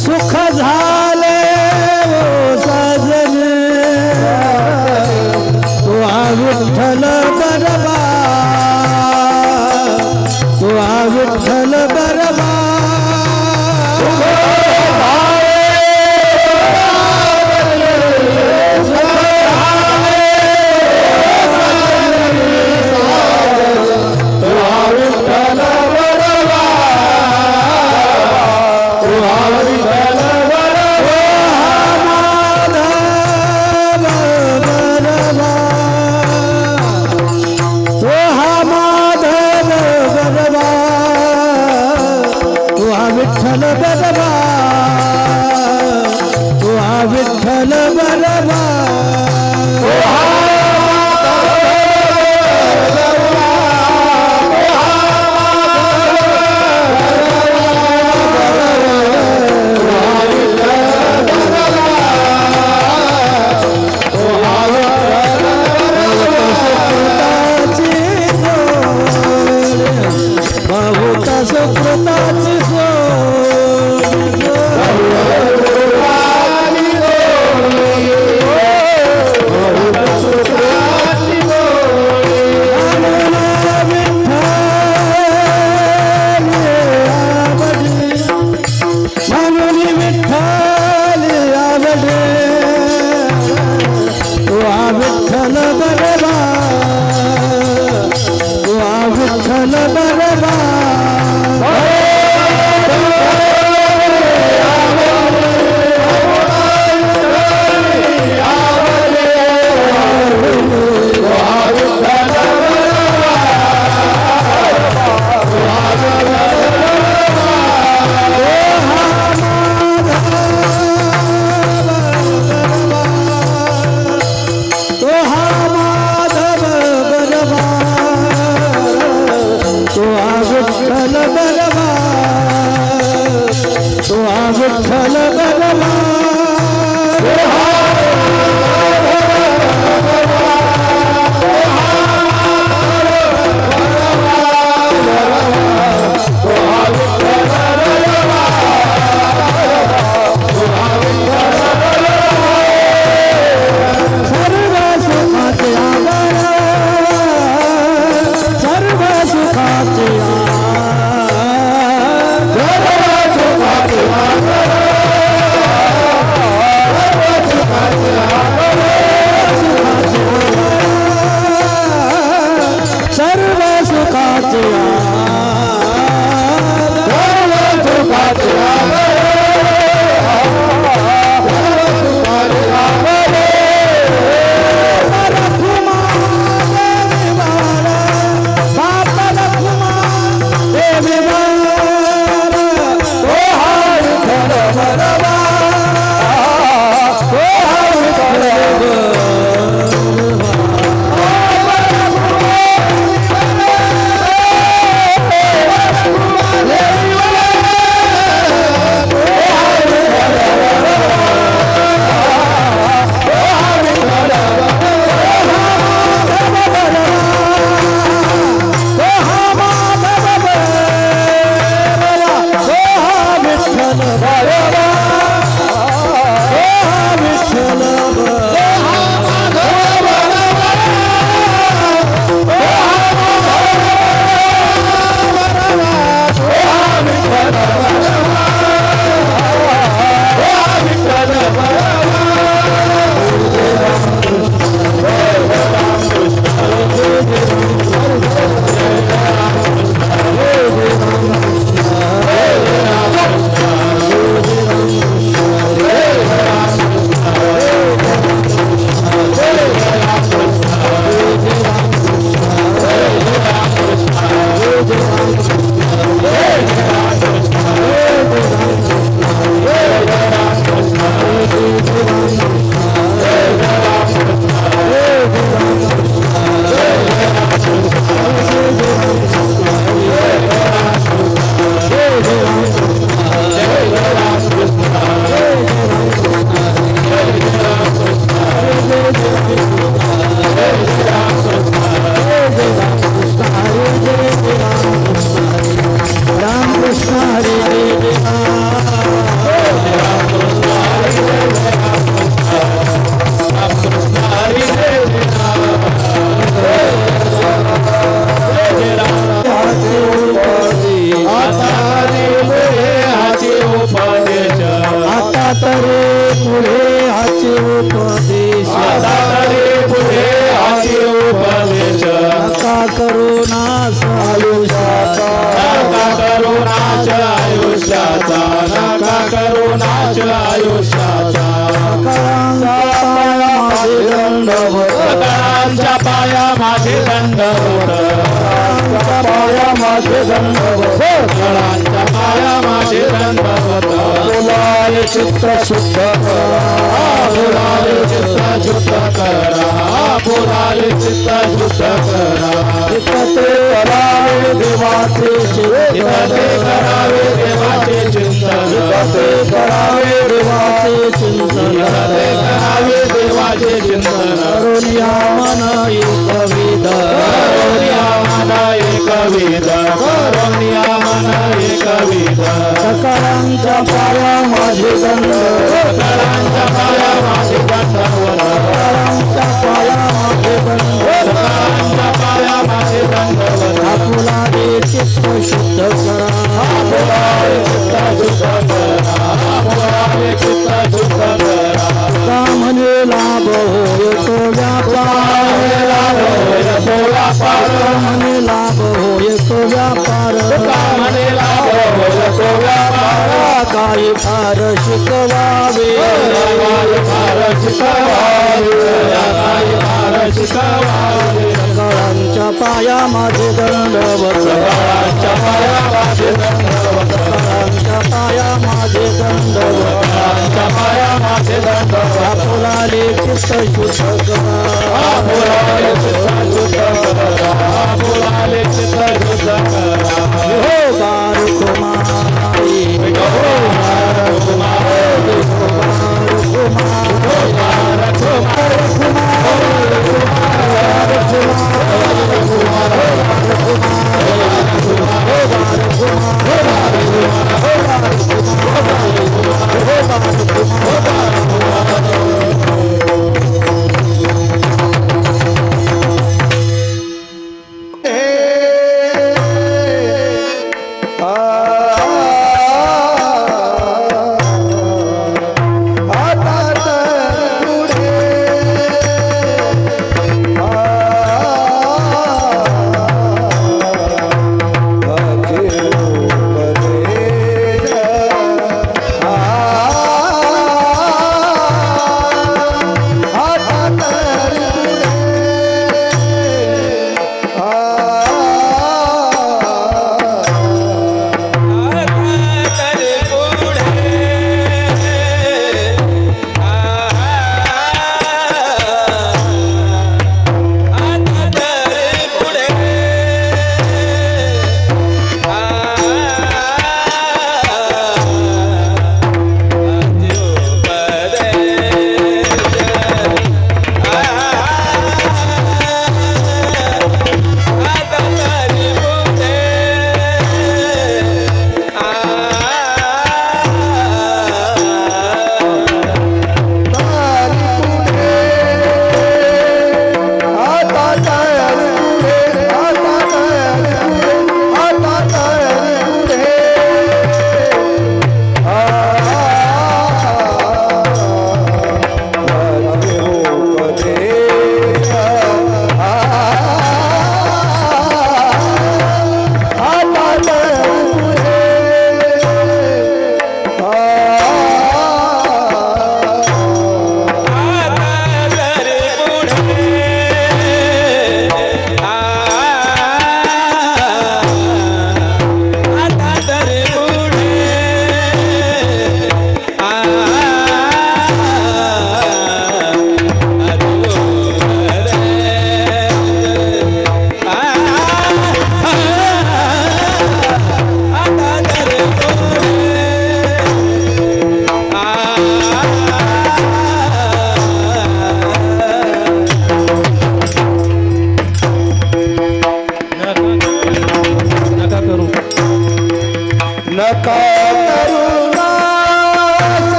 सुख झाले ओ साजन तुआ विठ्ठल बरबा तुआ विठ्ठल बरबा विठ्ठल बरबा तुआ विठ्ठल बरबा सुकृताची विठ्ठल बरबा तुआ विठ्ठल बरबा विठ्ठल बरबा सर्व सुखाचे तरी पुढे हाचे उपदेश तरी पुढे हाची उपदेश नका करुणास आयुष्याचा नका करुणाच्या आयुष्याचा नका करुणाच्या आयुष्याचा सकळांच्या पाया माझे दंडवत सकळांच्या पाया माझे दंडवत सकळांच्या पाया माझे दंडवत बोलाले चित्त शुद्ध करा बोलाले चित्त शुद्ध करा बोलाले चित्त शुद्ध करा इतते करावे देवाचे इतते करावे देवाचे चिंतन इतते करावे देवाचे चिंतन इतते करावे देवाचे चिंतन करुण्या मन एकविध करुण्या मन एकविध करुण्या मन एकविध सकळांच्या पाया माझे दंड सकळांच्या पाया माझे दंडवत सकळांच्या पाया माझे दंड सकळांच्या पाया माझे दंडवत आपुला दे चित्त शुद्ध करा बोलाले चित्त शुद्ध करा बोलाले चित्त शुद्ध करा का म्हणे लाभ होय तो व्यापार तो व्यापार म्हणे लाभ होय तो व्यापार म्हणे लाभ होय तो व्यापार काही फार शिकवावे काय फार शिकवावे काय फार शिकवावे सकळांच्या पाया माझे दंडवत सकळांच्या पाया माझे दंडवत सकळांच्या पाया माझे दंडवत सकळांच्या पाया माझे दंडवत आपुलाले चित्त शुद्ध करा बोलाले चित्त शुद्ध करा बोलाले चित्त शुद्ध करा हो गार कुमारी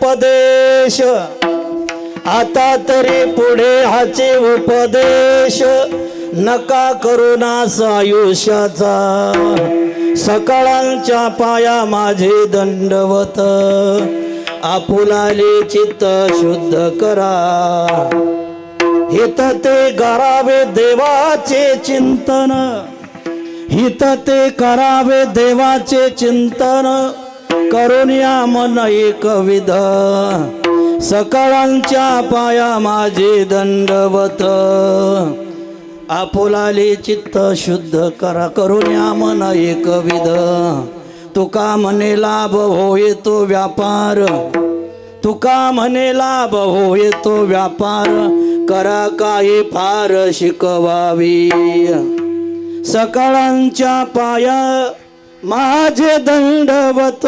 उपदेश आता तरी पुढे हाचे उपदेश नका करुणास आयुष्याचा सकाळांच्या पाया माझे दंडवत आपुलाले चित्त शुद्ध करा हित ते करावे देवाचे चिंतन हित ते करावे देवाचे चिंतन करून या मन एकविध सकाळांच्या पाया माझे दंडवत आपुलाले चित्त शुद्ध करा करून या मन एकविध तुका म्हणे लाभ होय तो व्यापार तुका म्हणे लाभ होय तो व्यापार करा काही फार शिकवावी सकाळांच्या पाया माझे दंडवत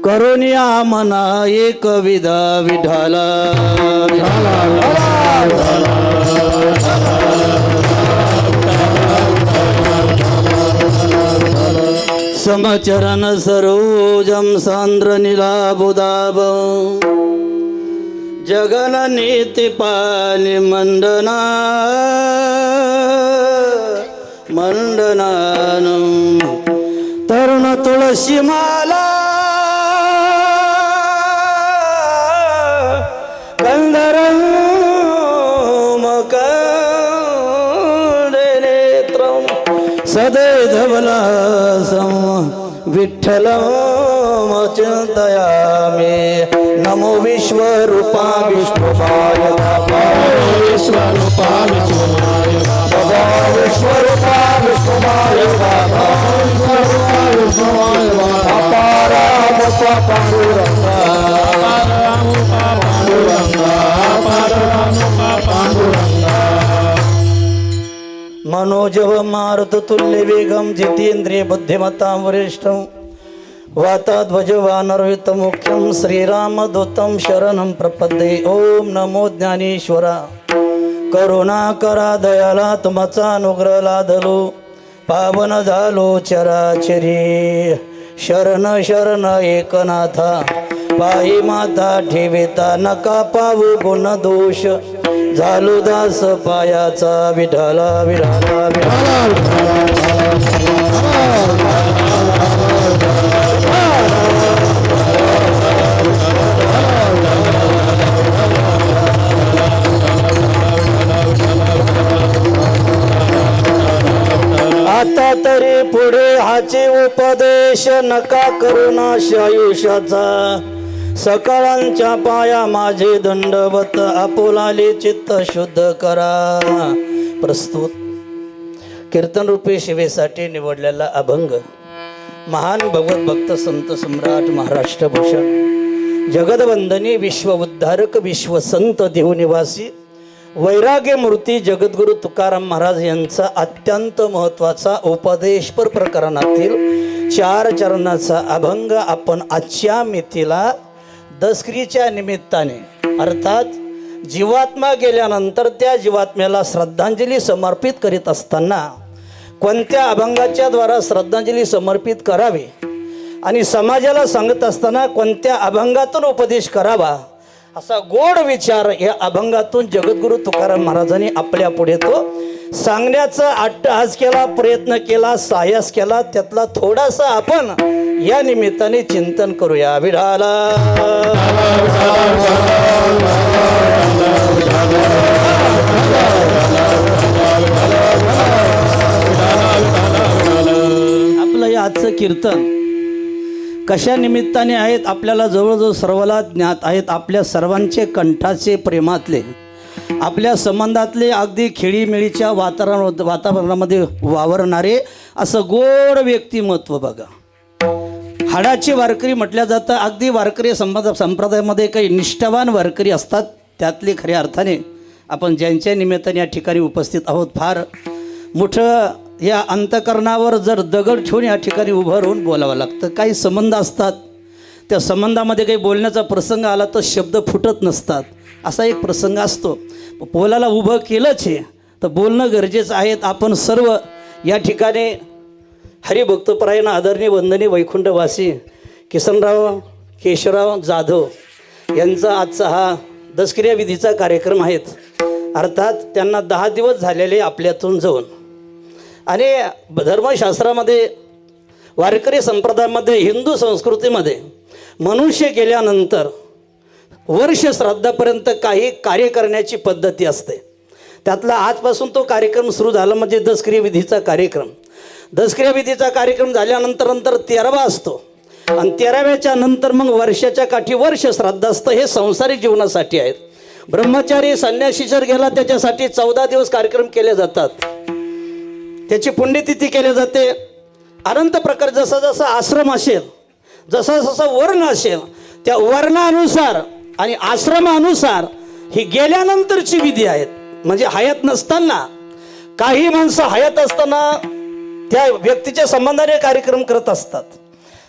करून या मना एकविध विठाल समचरण सरोजम सांद्र नीलाबुदाब जगल नीतिपाली मंडना मंडनानं तरुण तुळशी माला कंदरं नेत्रं सदैधवलासं विठ्ठलं चिन्तयामि नमो विश्वरूपा विष्णुपाय विश्वरूपा विष्णुमाय बाबा विश्वरूपा विष्णुपाय बाबा विश्वरूपा विष्णुमाय अपारा बापा पांडुरंगा पांडुरंगा मनोजव मारुत तुल्य वेगम जितेंद्रिय बुद्धिमत्तां वरिष्ठं वाताध्वज वानरहित मुख्यं श्रीरामदूतं शरणं प्रपद्ये ओम नमो ज्ञानेश्वरा करुणा करा दयाला तुमचा अनुग्रह लादलो पावन झालो चराचरी शरण शरण एकनाथा पायी माता ठेविता नका पावू गुण दोष झालो दास पायाचा विठाला विठाला आता तरी पुढे हाचे उपदेश नका करुणाश आयुष्याचा सकाळांच्या पाया माझे दंडवत आपुलाले चित्त शुद्ध करा. प्रस्तुत कीर्तन रूपी शिवेसाठी निवडलेला अभंग महान भगवत भक्त संत सम्राट महाराष्ट्र भूषण जगदवंदनी विश्व उद्धारक विश्व संत देवनिवासी वैराग्य मूर्ती जगद्गुरु तुकाराम महाराज यांचा अत्यंत महत्त्वाचा उपदेशपर प्रकरणातील 4 चरणाचा अभंग आपण आजच्या मितीला दसरीच्या निमित्ताने अर्थात जीवात्मा गेल्यानंतर त्या जीवात्म्याला श्रद्धांजली समर्पित करीत असताना कोणत्या अभंगाच्या द्वारा श्रद्धांजली समर्पित करावी आणि समाजाला सांगत असताना कोणत्या अभंगातून उपदेश करावा असा गोड विचार या अभंगातून जगद्गुरु तुकाराम महाराजांनी आपल्या पुढे तो सांगण्याचा अट्टहास केला, प्रयत्न केला, साहस केला. त्यातला थोडासा आपण या निमित्ताने चिंतन करूया. विठाला आपलं हे आजचं कीर्तन कशा निमित्ताने आहेत आपल्याला जवळजवळ सर्वाला ज्ञात आहेत. आपल्या सर्वांचे कंठाचे प्रेमातले आपल्या संबंधातले अगदी खेळीमेळीच्या वातावरणामध्ये वावरणारे असं गोड व्यक्तिमत्व बघा. हाडाची वारकरी म्हटल्या जातं. अगदी वारकरी संप्रदायामध्ये काही निष्ठावान वारकरी असतात. त्यातले खऱ्या अर्थाने आपण ज्यांच्या निमित्ताने या ठिकाणी उपस्थित आहोत फार मोठं या अंतकरणावर जर दगड ठेवून या ठिकाणी उभं राहून बोलावं लागतं. काही संबंध असतात त्या संबंधामध्ये काही बोलण्याचा प्रसंग आला तर शब्द फुटत नसतात. असा एक प्रसंग असतो. बोलायला उभं केलंच आहे तर बोलणं गरजेचं आहे. आपण सर्व या ठिकाणी हरिभक्तपरायण आदरणीय वंदनीय वैकुंठवासी किसनराव केशवराव जाधव यांचा आजचा हा दसक्रिया विधीचा कार्यक्रम आहेत. अर्थात त्यांना 10 दिवस झालेले आपल्यातून जाऊन. आणि धर्मशास्त्रामध्ये वारकरी संप्रदायामध्ये हिंदू संस्कृतीमध्ये मनुष्य गेल्यानंतर वर्ष श्राद्धापर्यंत काही कार्य करण्याची पद्धती असते. त्यातला आजपासून तो कार्यक्रम सुरू झाला म्हणजे दसक्रिया विधीचा कार्यक्रम. दसक्रिया विधीचा कार्यक्रम झाल्यानंतर 13वा असतो आणि 13व्याच्या नंतर मग वर्षाच्या काठी वर्ष श्राद्ध असतं. हे संसारिक जीवनासाठी आहेत. ब्रह्मचारी संन्यासी जर गेला त्याच्यासाठी 14 दिवस कार्यक्रम केले जातात. त्याची पुण्यतिथी केली जाते. अनंत प्रकार जसा जसा आश्रम असेल, जसा जसा वर्ण असेल, त्या वर्णानुसार आणि आश्रमानुसार ही गेल्यानंतरची विधी आहेत. म्हणजे हयात नसताना काही माणसं हयात असताना त्या व्यक्तीच्या संबंधाने कार्यक्रम करत असतात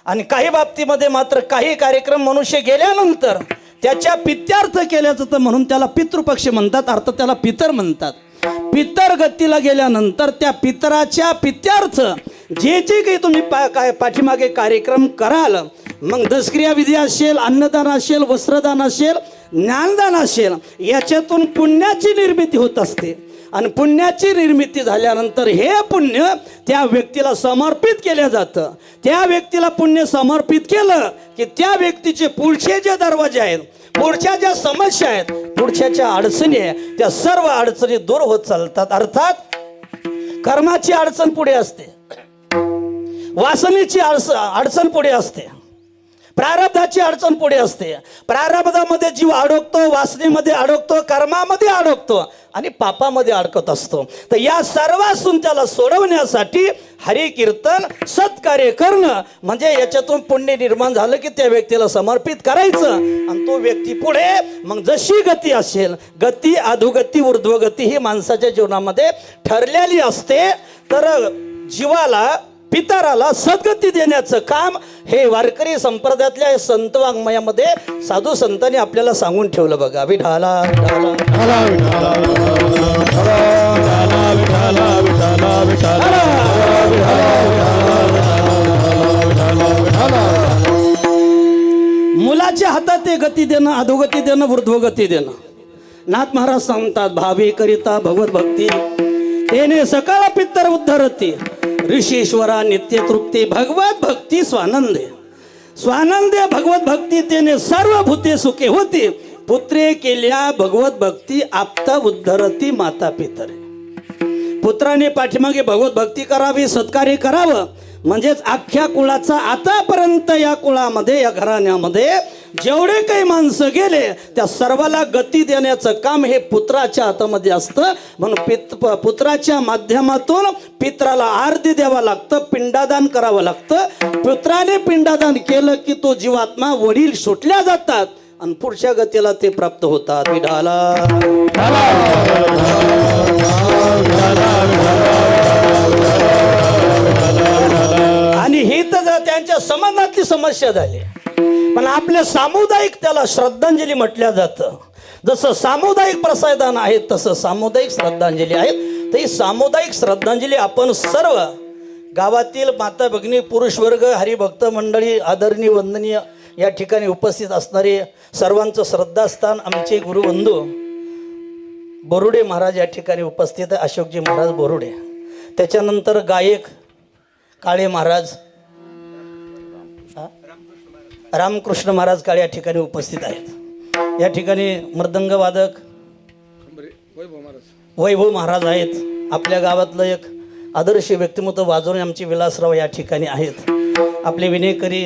आणि काही बाबतीमध्ये मात्र काही कार्यक्रम मनुष्य गेल्यानंतर त्याच्या पित्यार्थ केल्या जातं म्हणून त्याला पितृपक्ष म्हणतात. अर्थात त्याला पितर म्हणतात. पितर गतीला गेल्यानंतर त्या पितराच्या पित्यार्थ जे जे काही तुम्ही पाठीमागे कार्यक्रम कराल, मग दसक्रिया विधी असेल, अन्नदान असेल, वस्त्रदान असेल, ज्ञानदान असेल, याच्यातून पुण्याची निर्मिती होत असते. आणि पुण्याची निर्मिती झाल्यानंतर हे पुण्य त्या व्यक्तीला समर्पित केलं जातं. त्या व्यक्तीला पुण्य समर्पित केलं की त्या व्यक्तीचे पुढचे जे दरवाजे आहेत, पुढच्या ज्या समस्या आहेत, पुढच्या ज्या अडचणी आहेत, त्या सर्व अडचणी दूर होत चालतात. अर्थात कर्माची अडचण पुढे असते, वासनेची अडचण पुढे असते, प्रारब्धाची अडचण पुढे असते. प्रारब्धामध्ये जीव अडकतो, वासनेमध्ये अडकतो, कर्मामध्ये अडकतो आणि पापामध्ये अडकत असतो. तर या सर्वांसून त्याला सोडवण्यासाठी हरिकीर्तन सत्कार्य करणं म्हणजे याच्यातून पुण्य निर्माण झालं की त्या व्यक्तीला समर्पित करायचं आणि तो व्यक्ती पुढे मग जशी गती असेल, गती अधोगती ऊर्ध्वगती ही माणसाच्या जीवनामध्ये ठरलेली असते. तर जीवाला पितराला सद्गती देण्याचं काम हे वारकरी संप्रदायातल्या संत वाङ्मयामध्ये साधू संतांनी आपल्याला सांगून ठेवलं बघा. विठाला मुलाच्या हातात ते गती देणं, अधोगती देणं, ऊर्ध्वगती देणं. नाथ महाराज सांगतात, भावी करिता भगवत भक्ती तेने सकाळ पित्तर उद्धरती, ऋषीश्वरा नित्य तृप्ती, भगवत भक्ती स्वानंदे. स्वानंदे भगवत भक्ती तेने सर्व भूते सुखे होती, पुत्रे केल्या भगवत भक्ती आपता उद्धरती माता पितरे. पुत्राने पाठीमागे भगवत भक्ती करावी, सत्कार्य करावं म्हणजेच अख्ख्या कुळाचा आतापर्यंत या कुळामध्ये, या घराण्यामध्ये जेवढे काही माणसं गेले त्या सर्वाला गती देण्याचं काम हे पुत्राच्या हातामध्ये असतं. म्हणून पुत्राच्या माध्यमातून पित्राला आरती द्यावं लागतं, पिंडादान करावं लागतं. पुत्राने पिंडादान केलं की तो जीवात्मा वडील सुटल्या जातात आणि पुढच्या गतीला ते प्राप्त होतात. विठाला आणि ही तर त्यांच्या समाजातली समस्या झाली. पण आपल्या सामुदायिक त्याला श्रद्धांजली म्हटल्या जातं. जसं सामुदायिक प्रसाददान आहे तसं सामुदायिक श्रद्धांजली आहेत. तर ही सामुदायिक श्रद्धांजली आपण सर्व गावातील माता भगिनी, पुरुष वर्ग, हरिभक्त मंडळी, आदरणीय वंदनीय या ठिकाणी उपस्थित असणारे सर्वांचं श्रद्धास्थान आमचे गुरुबंधू बोरुडे महाराज या ठिकाणी उपस्थित आहे. अशोकजी महाराज बोरुडे, त्याच्यानंतर गायक काळे महाराज, रामकृष्ण महाराज काळे या ठिकाणी उपस्थित आहेत. या ठिकाणी मृदंग वादक वैभव महाराज आहेत. आपल्या गावातलं एक आदर्श व्यक्तिमत्व वाजवणे आमचे विलासराव या ठिकाणी आहेत. आपले विनेकरी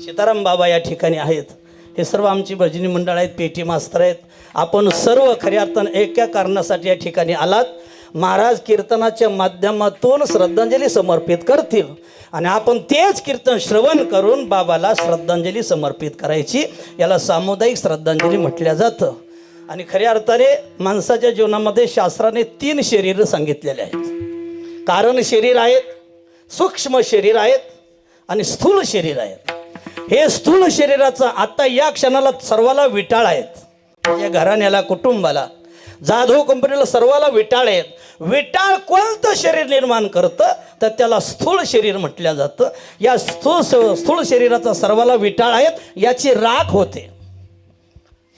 सीताराम बाबा या ठिकाणी आहेत. हे सर्व आमची भजनी मंडळ आहेत, पेटी मास्तर आहेत. आपण सर्व खऱ्या अर्थानं एका कारणासाठी या ठिकाणी आलात. महाराज कीर्तनाच्या माध्यमातून श्रद्धांजली समर्पित करतील आणि आपण तेच कीर्तन श्रवण करून बाबाला श्रद्धांजली समर्पित करायची. याला सामुदायिक श्रद्धांजली म्हटल्या जातं. आणि खऱ्या अर्थाने माणसाच्या जीवनामध्ये शास्त्राने 3 शरीरं सांगितलेले आहेत. कारण शरीर आहेत, सूक्ष्म शरीर आहेत आणि स्थूल शरीर आहेत. हे स्थूल शरीराचा आता या क्षणाला सर्वाला विटाळ आहेत. या घराण्याला, कुटुंबाला, जाधव कंपनीला सर्वाला विटाळ आहेत. विटाळ कोणतं शरीर निर्माण करतं तर त्याला स्थूल शरीर म्हटलं जातं. या स्थूल शरीराचा सर्वाला विटाळ आहेत, याची राख होते.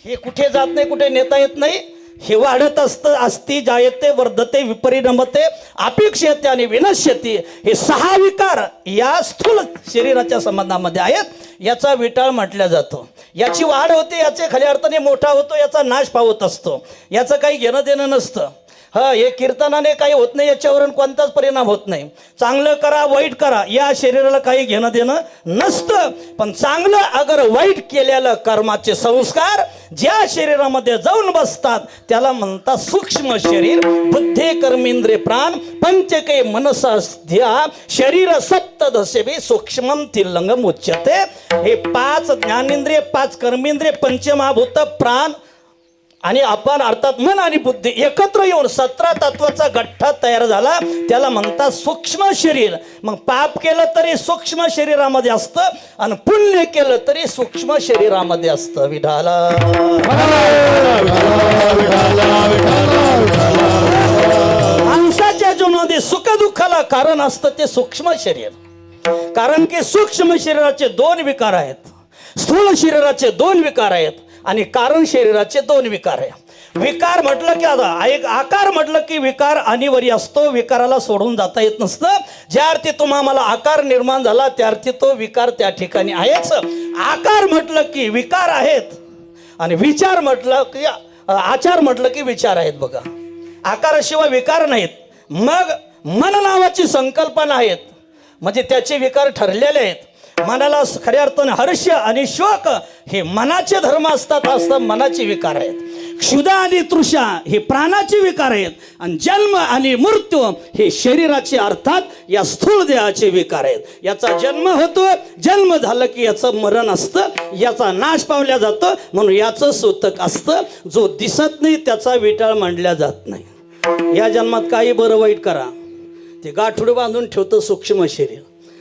हे कुठे जात नाही, कुठे नेता येत नाही. हे वाढत असतं. अस्ति जायते वर्धते विपरिणमते अपेक्षते आणि विनश्यती. हे 6 विकार या स्थूल शरीराच्या संबंधामध्ये आहेत. याचा विटाळ म्हटला जातो. याची वाढ होते, याचे खऱ्या अर्थाने मोठा होतो, याचा नाश पावत असतो. याचं काही घेणं देणं नसतं. हे कीर्तनाने काही होत नाही, याच्यावरून कोणताच परिणाम होत नाही. चांगलं करा वाईट करा या शरीराला काही घेणं देणं नसतं. पण चांगलं अगर वाईट केलेलं कर्माचे संस्कार ज्या शरीरामध्ये जाऊन बसतात त्याला म्हणतात सूक्ष्म शरीर. बुद्धी कर्मेंद्रिय प्राण पंचके मनसा ध्या शरीर सप्तदशे सूक्ष्मम तिल्लंगम उच्यते. हे 5 ज्ञानेंद्रिय, 5 कर्मेंद्रिय, पंचमहाभूत, प्राण आणि आपण अर्थात मन आणि बुद्धी एकत्र येऊन 17 तत्वाचा गठ्ठा तयार झाला, त्याला म्हणतात सूक्ष्म शरीर. मग पाप केलं तरी सूक्ष्म शरीरामध्ये असतं आणि पुण्य केलं तरी सूक्ष्म शरीरामध्ये असतं. विठाला माणसाच्या जीवनामध्ये सुखदुःखाला कारण असतं ते सूक्ष्म शरीर. कारण की सूक्ष्म शरीराचे 2 विकार आहेत, स्थूल शरीराचे 2 विकार आहेत आणि कारण शरीराचे 2 विकार आहे. विकार म्हटलं की आता एक आकार म्हटलं की विकार अनिवार्य असतो, विकाराला सोडून जाता येत नसतं. ज्या अर्थी तुम्हाला आकार निर्माण झाला त्या अर्थी तो विकार त्या ठिकाणी आहेच. आकार म्हटलं की विकार आहेत आणि विचार म्हटलं की आचार म्हटलं की विचार आहेत. बघा, आकाराशिवाय विकार नाहीत. मग मन नावाची संकल्पना आहेत, म्हणजे त्याचे विकार ठरलेले आहेत. मनाला खऱ्या अर्थाने हर्ष आणि शोक हे मनाचे धर्म असतात, असतात मनाचे विकार आहेत. क्षुधा आणि तृषा हे प्राणाचे विकार आहेत आणि जन्म आणि मृत्यू हे शरीराचे अर्थात या स्थूल देहाचे विकार आहेत. याचा जन्म होतो, जन्म झालं की याचं मरण असतं, याचा नाश पावल्या जातं, म्हणून याचं सूतक असतं. जो दिसत नाही त्याचा विटाळ मांडला जात नाही. या जन्मात काही बरं वाईट करा, ते गाठोडं बांधून ठेवतं सूक्ष्म शरीर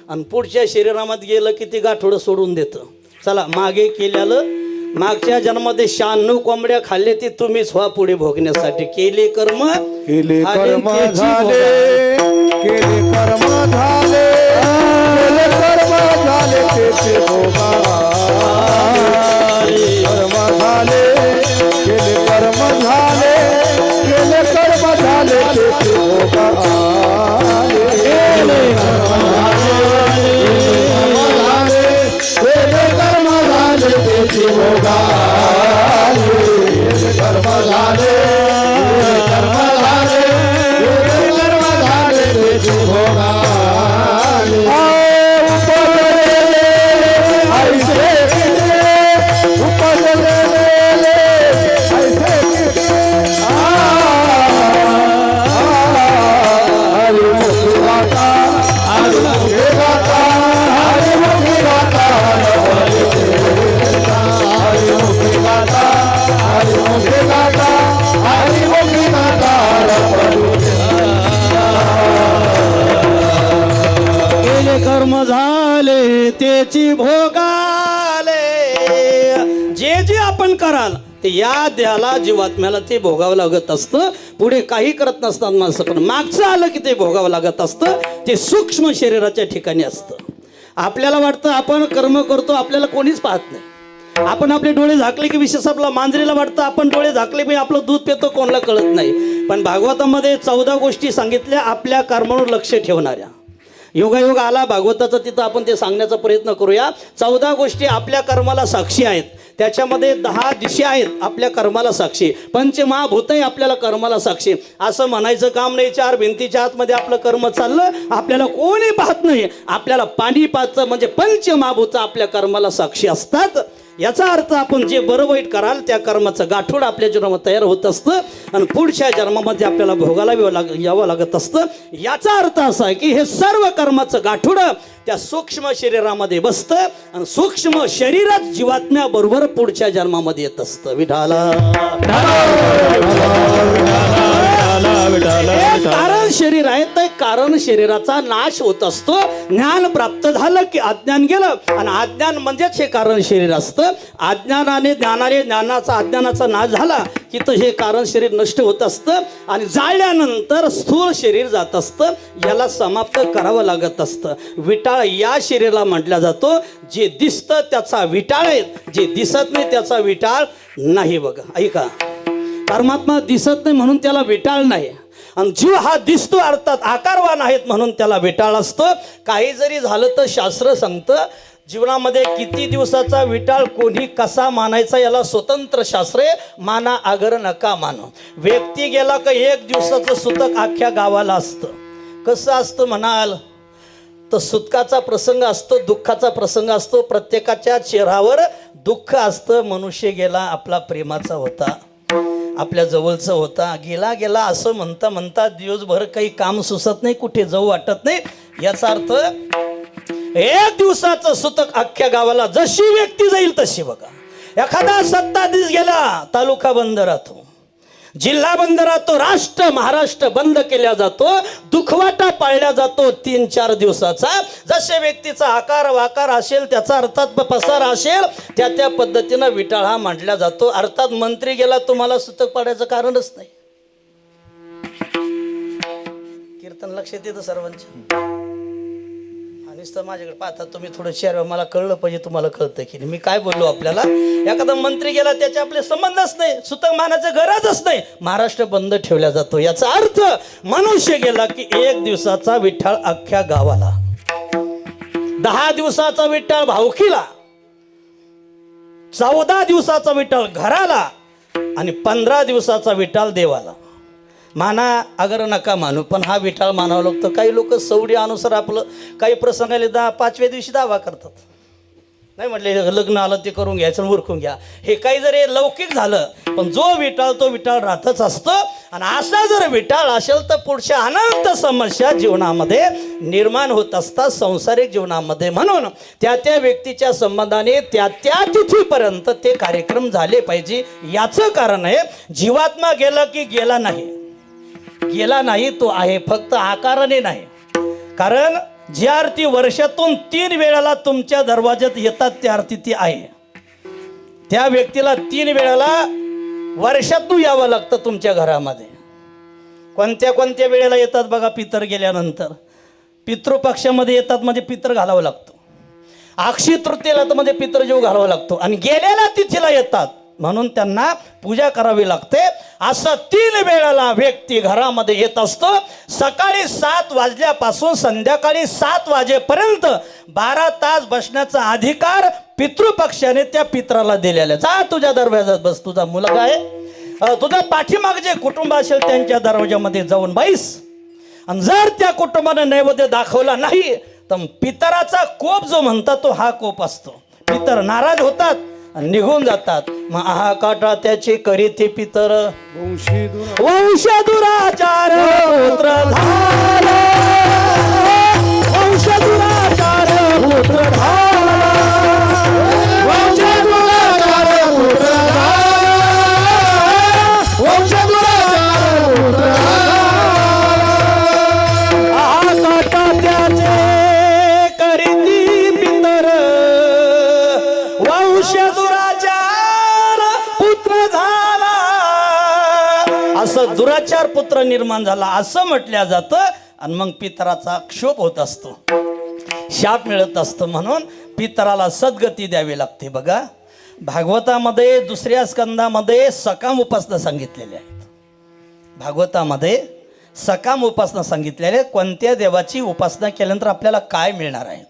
आणि पुढच्या शरीरामध्ये गेलं की ते गाठोडं सोडून देतं. चला, मागे केलेलं मागच्या जन्मामध्ये 96 कोंबड्या खाल्ले ते तुम्हीच व्हा पुढे भोगण्यासाठी. केले कर्म केले झाले कर्म त्याची झाले, केले कर्म झाले, केले कर्म झाले त्याचे भोगा. कर्म झाले, केले कर्म झाले, केले कर्म झाले त्याचे भोगा. केले कर्म झाले, केले कर्म झाले त्याचे भोगा. कर्म झाले, कर्म झाले, कर्म झाले त्याचे भोगा. उपजलेले ऐसे उपजलेले ऐसे हरी मुखी गाता, हरी मुखी गाता, हरी मुखी गाता, हरी मुखी गाता, हरी मुखी गाता, हरी मुखी गाता. केले कर्म झाले त्याची भोगाले. जे जे आपण कराल ते या देहाला जीवात्म्याला ते भोगावं लागत असतं. पुढे काही करत नसतात माणसं, पण मागचं आलं की ते भोगावं लागत असतं. ते सूक्ष्म शरीराच्या ठिकाणी असतं. आपल्याला वाटतं आपण कर्म करतो, आपल्याला कोणीच पाहत नाही. आपण आपले डोळे झाकले की विशेष आपला मांजरीला वाटतं आपण डोळे झाकले मी आपलं दूध पितो, कोणाला कळत नाही. पण भागवतामध्ये 14 गोष्टी सांगितल्या आपल्या कर्मावर लक्ष ठेवणाऱ्या. योगायोग आला भागवताचा, तिथं आपण ते सांगण्याचा प्रयत्न करूया. 14 गोष्टी आपल्या कर्माला साक्षी आहेत. त्याच्यामध्ये 10 दिशा आहेत आपल्या कर्माला साक्षी. पंचमहाभूतही आपल्याला कर्माला साक्षी. असं म्हणायचं काम नाही 4 भिंतीच्या आतमध्ये आपलं कर्म चाललं, आपल्याला कोणी पाहत नाही. आपल्याला पाणी पाहतं, म्हणजे पंचमहाभूत आपल्या कर्माला साक्षी असतात. याचा अर्थ आपण जे बरं वाईट कराल त्या कर्माचं गाठोड आपल्या जन्मात तयार होत असतं आणि पुढच्या जन्मामध्ये आपल्याला भोगाला यावं लागत असतं. याचा अर्थ असा आहे की हे सर्व कर्माचं गाठोड त्या सूक्ष्म शरीरामध्ये बसतं आणि सूक्ष्म शरीरात जीवात्म्याबरोबर पुढच्या जन्मामध्ये येत असतं. विठाला हे कारण शरीर आहे तर कारण शरीराचा नाश होत असतो. ज्ञान प्राप्त झालं की अज्ञान गेलं आणि अज्ञान म्हणजेच हे कारण शरीर असतं. अज्ञानाने ज्ञानाचा अज्ञानाचा नाश झाला की तर हे कारण शरीर नष्ट होत असतं आणि जाळल्यानंतर स्थूल शरीर जात असतं. याला समाप्त करावं लागत असतं. विटाळ या शरीराला म्हटला जातो. जे दिसतं त्याचा विटाळ आहे, जे दिसत नाही त्याचा विटाळ नाही. बघा ऐका, परमात्मा दिसत नाही म्हणून त्याला विटाळ नाही आणि जीव हा दिसतो अर्थात आकारवान आहेत म्हणून त्याला विटाळ असतो. काही जरी झालं तर शास्त्र सांगतं जीवनामध्ये किती दिवसाचा विटाळ कोणी कसा मानायचा याला स्वतंत्र शास्त्रे. माना आगर नका मानो. व्यक्ती गेला का एक दिवसाचं सुतक अख्ख्या गावाला असतं. कसं असतं म्हणाल तर सुतकाचा प्रसंग असतो, दुःखाचा प्रसंग असतो. प्रत्येकाच्या चेहऱ्यावर दुःख असतं. मनुष्य गेला आपला प्रेमाचा होता, आपल्या जवळचा होता, गेला गेला असं म्हणता म्हणता दिवसभर काही काम सुचत नाही, कुठे जाऊ वाटत नाही. याचा अर्थ एक दिवसाचं सुतक अख्ख्या गावाला. जशी व्यक्ती जाईल तशी. बघा एखादा सत्ताधीश गेला तालुका बंद राहतो, जिल्हा बंद राहतो, राष्ट्र महाराष्ट्र बंद केला जातो, दुखवाटा पाळला जातो 3-4 दिवसाचा. जसे व्यक्तीचा आकार वाकार असेल त्याचा अर्थात पसार असेल त्या त्या पद्धतीनं विटाळ हा मांडला जातो. अर्थात मंत्री गेला तुम्हाला सुतक पाडायचं कारणच नाही. कीर्तन लक्ष येतं सर्वांच्या. नुसतं माझ्याकडे पाहता तुम्ही थोडं शेअर. मला कळलं पाहिजे तुम्हाला कळतं की मी काय बोललो. आपल्याला एखादा मंत्री गेला त्याचे आपले संबंधच नाही, सुतक मानाचं गरजच नाही, महाराष्ट्र बंद ठेवला जातो. याचा अर्थ मनुष्य गेला की 1 दिवसाचा विठ्ठल अख्ख्या गावाला, 10 दिवसाचा विठ्ठल भावकीला, 14 दिवसाचा विठ्ठल घराला आणि 15 दिवसाचा विठ्ठल देवाला. माना अगर नका मानू पण हा विठाळ मानावा लागतो. काही लोक सवडी अनुसार आपलं काही प्रसंगाला 5व्या दिवशी दावा करतात. नाही म्हटले लग्न आलं ते करून घ्यायचं उरकून घ्या. हे काही जर हे लौकिक झालं पण जो विठाळ तो विठाळ राहतच असतो. आणि असा जर विठाळ असेल तर पुढच्या अनंत समस्या जीवनामध्ये निर्माण होत असतात संसारिक जीवनामध्ये. म्हणून त्या त्या व्यक्तीच्या संबंधाने त्या त्या तिथीपर्यंत ते कार्यक्रम झाले पाहिजे. याचं कारण आहे जीवात्मा गेला की गेला नाही, गेला नाही तो आहे, फक्त आकाराने नाही. कारण जी आरती वर्षातून 3 वेळाला तुमच्या दरवाज्यात येतात त्या आरती ती आहे. त्या व्यक्तीला 3 वेळाला वर्षातून यावं लागतं तुमच्या घरामध्ये. कोणत्या कोणत्या वेळेला येतात बघा. पितर गेल्यानंतर पितृपक्षामध्ये येतात म्हणजे पितर घालावं लागतो. अक्षय तृतीयेला तर म्हणजे पितर जेव घालावा लागतो आणि गेलेल्या तिथीला येतात म्हणून त्यांना पूजा करावी लागते. असं 3 वेळाला व्यक्ती घरामध्ये येत असतो. सकाळी 7 वाजल्यापासून संध्याकाळी 7 वाजेपर्यंत 12 तास बसण्याचा अधिकार पितृपक्षाने त्या पित्राला दिलेला. जा तुझ्या दरवाजात बस, तुझा मुलगा आहे, तुझा पाठीमाग जे कुटुंब असेल त्यांच्या दरवाजामध्ये जाऊन बैस. आणि जर त्या कुटुंबाने नैवेद्य दाखवला नाही तर पितराचा कोप जो म्हणतात तो हा कोप असतो. पितर नाराज होतात आणि निघून जातात. मग आहा काटा त्याचे करीते पितर वंश दुराचार पुत्र झाला, वंश दुराचार पुत्र झाला, वंश दुराचार पुत्र झाला, वंश दुराचार पुत्र आहा काटा त्याचे करीती पितर वंश असं दुराचार पुत्र निर्माण झाला असं म्हटलं जातं. आणि मग पितराचा क्षोभ होत असतो, शाप मिळत असतो. म्हणून पितराला सद्गती द्यावी लागते. बघा भागवतामध्ये 2ऱ्या स्कंदामध्ये सकाम उपासना सांगितलेल्या आहेत. भागवतामध्ये सकाम उपासना सांगितलेल्या आहेत. कोणत्या देवाची उपासना केल्यानंतर आपल्याला काय मिळणार आहे.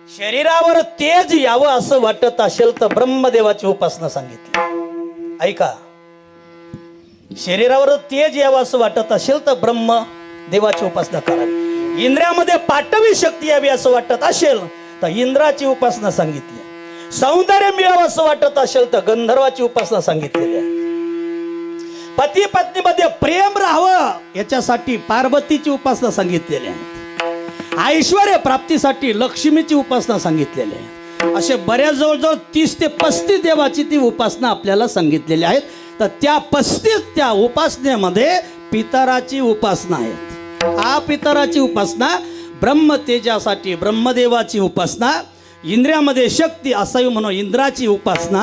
शरीरावर तेज यावं असं वाटत असेल तर ब्रह्मदेवाची उपासना सांगितली. ऐका, शरीरावर तेज यावं असं वाटत असेल तर ब्रह्म देवाची उपासना करावी. इंद्रियामध्ये पाठवी शक्ती यावी असं वाटत असेल तर इंद्राची उपासना सांगितली. सौंदर्य मिळावं असं वाटत असेल तर गंधर्वाची उपासना सांगितलेली आहे. पती पत्नीमध्ये प्रेम राहावं याच्यासाठी पार्वतीची उपासना सांगितलेली आहे. ऐश्वर्य प्राप्तीसाठी लक्ष्मीची उपासना सांगितलेली आहे. असे बऱ्याच जवळजवळ 30 ते 35 देवाची ती उपासना आपल्याला सांगितलेली आहेत. तर त्या 35 त्या उपासनेमध्ये पितराची उपासना आहेत. हा पितराची उपासना, ब्रह्मतेजासाठी ब्रह्मदेवाची उपासना, इंद्रियामध्ये शक्ती असावी म्हणून इंद्राची उपासना,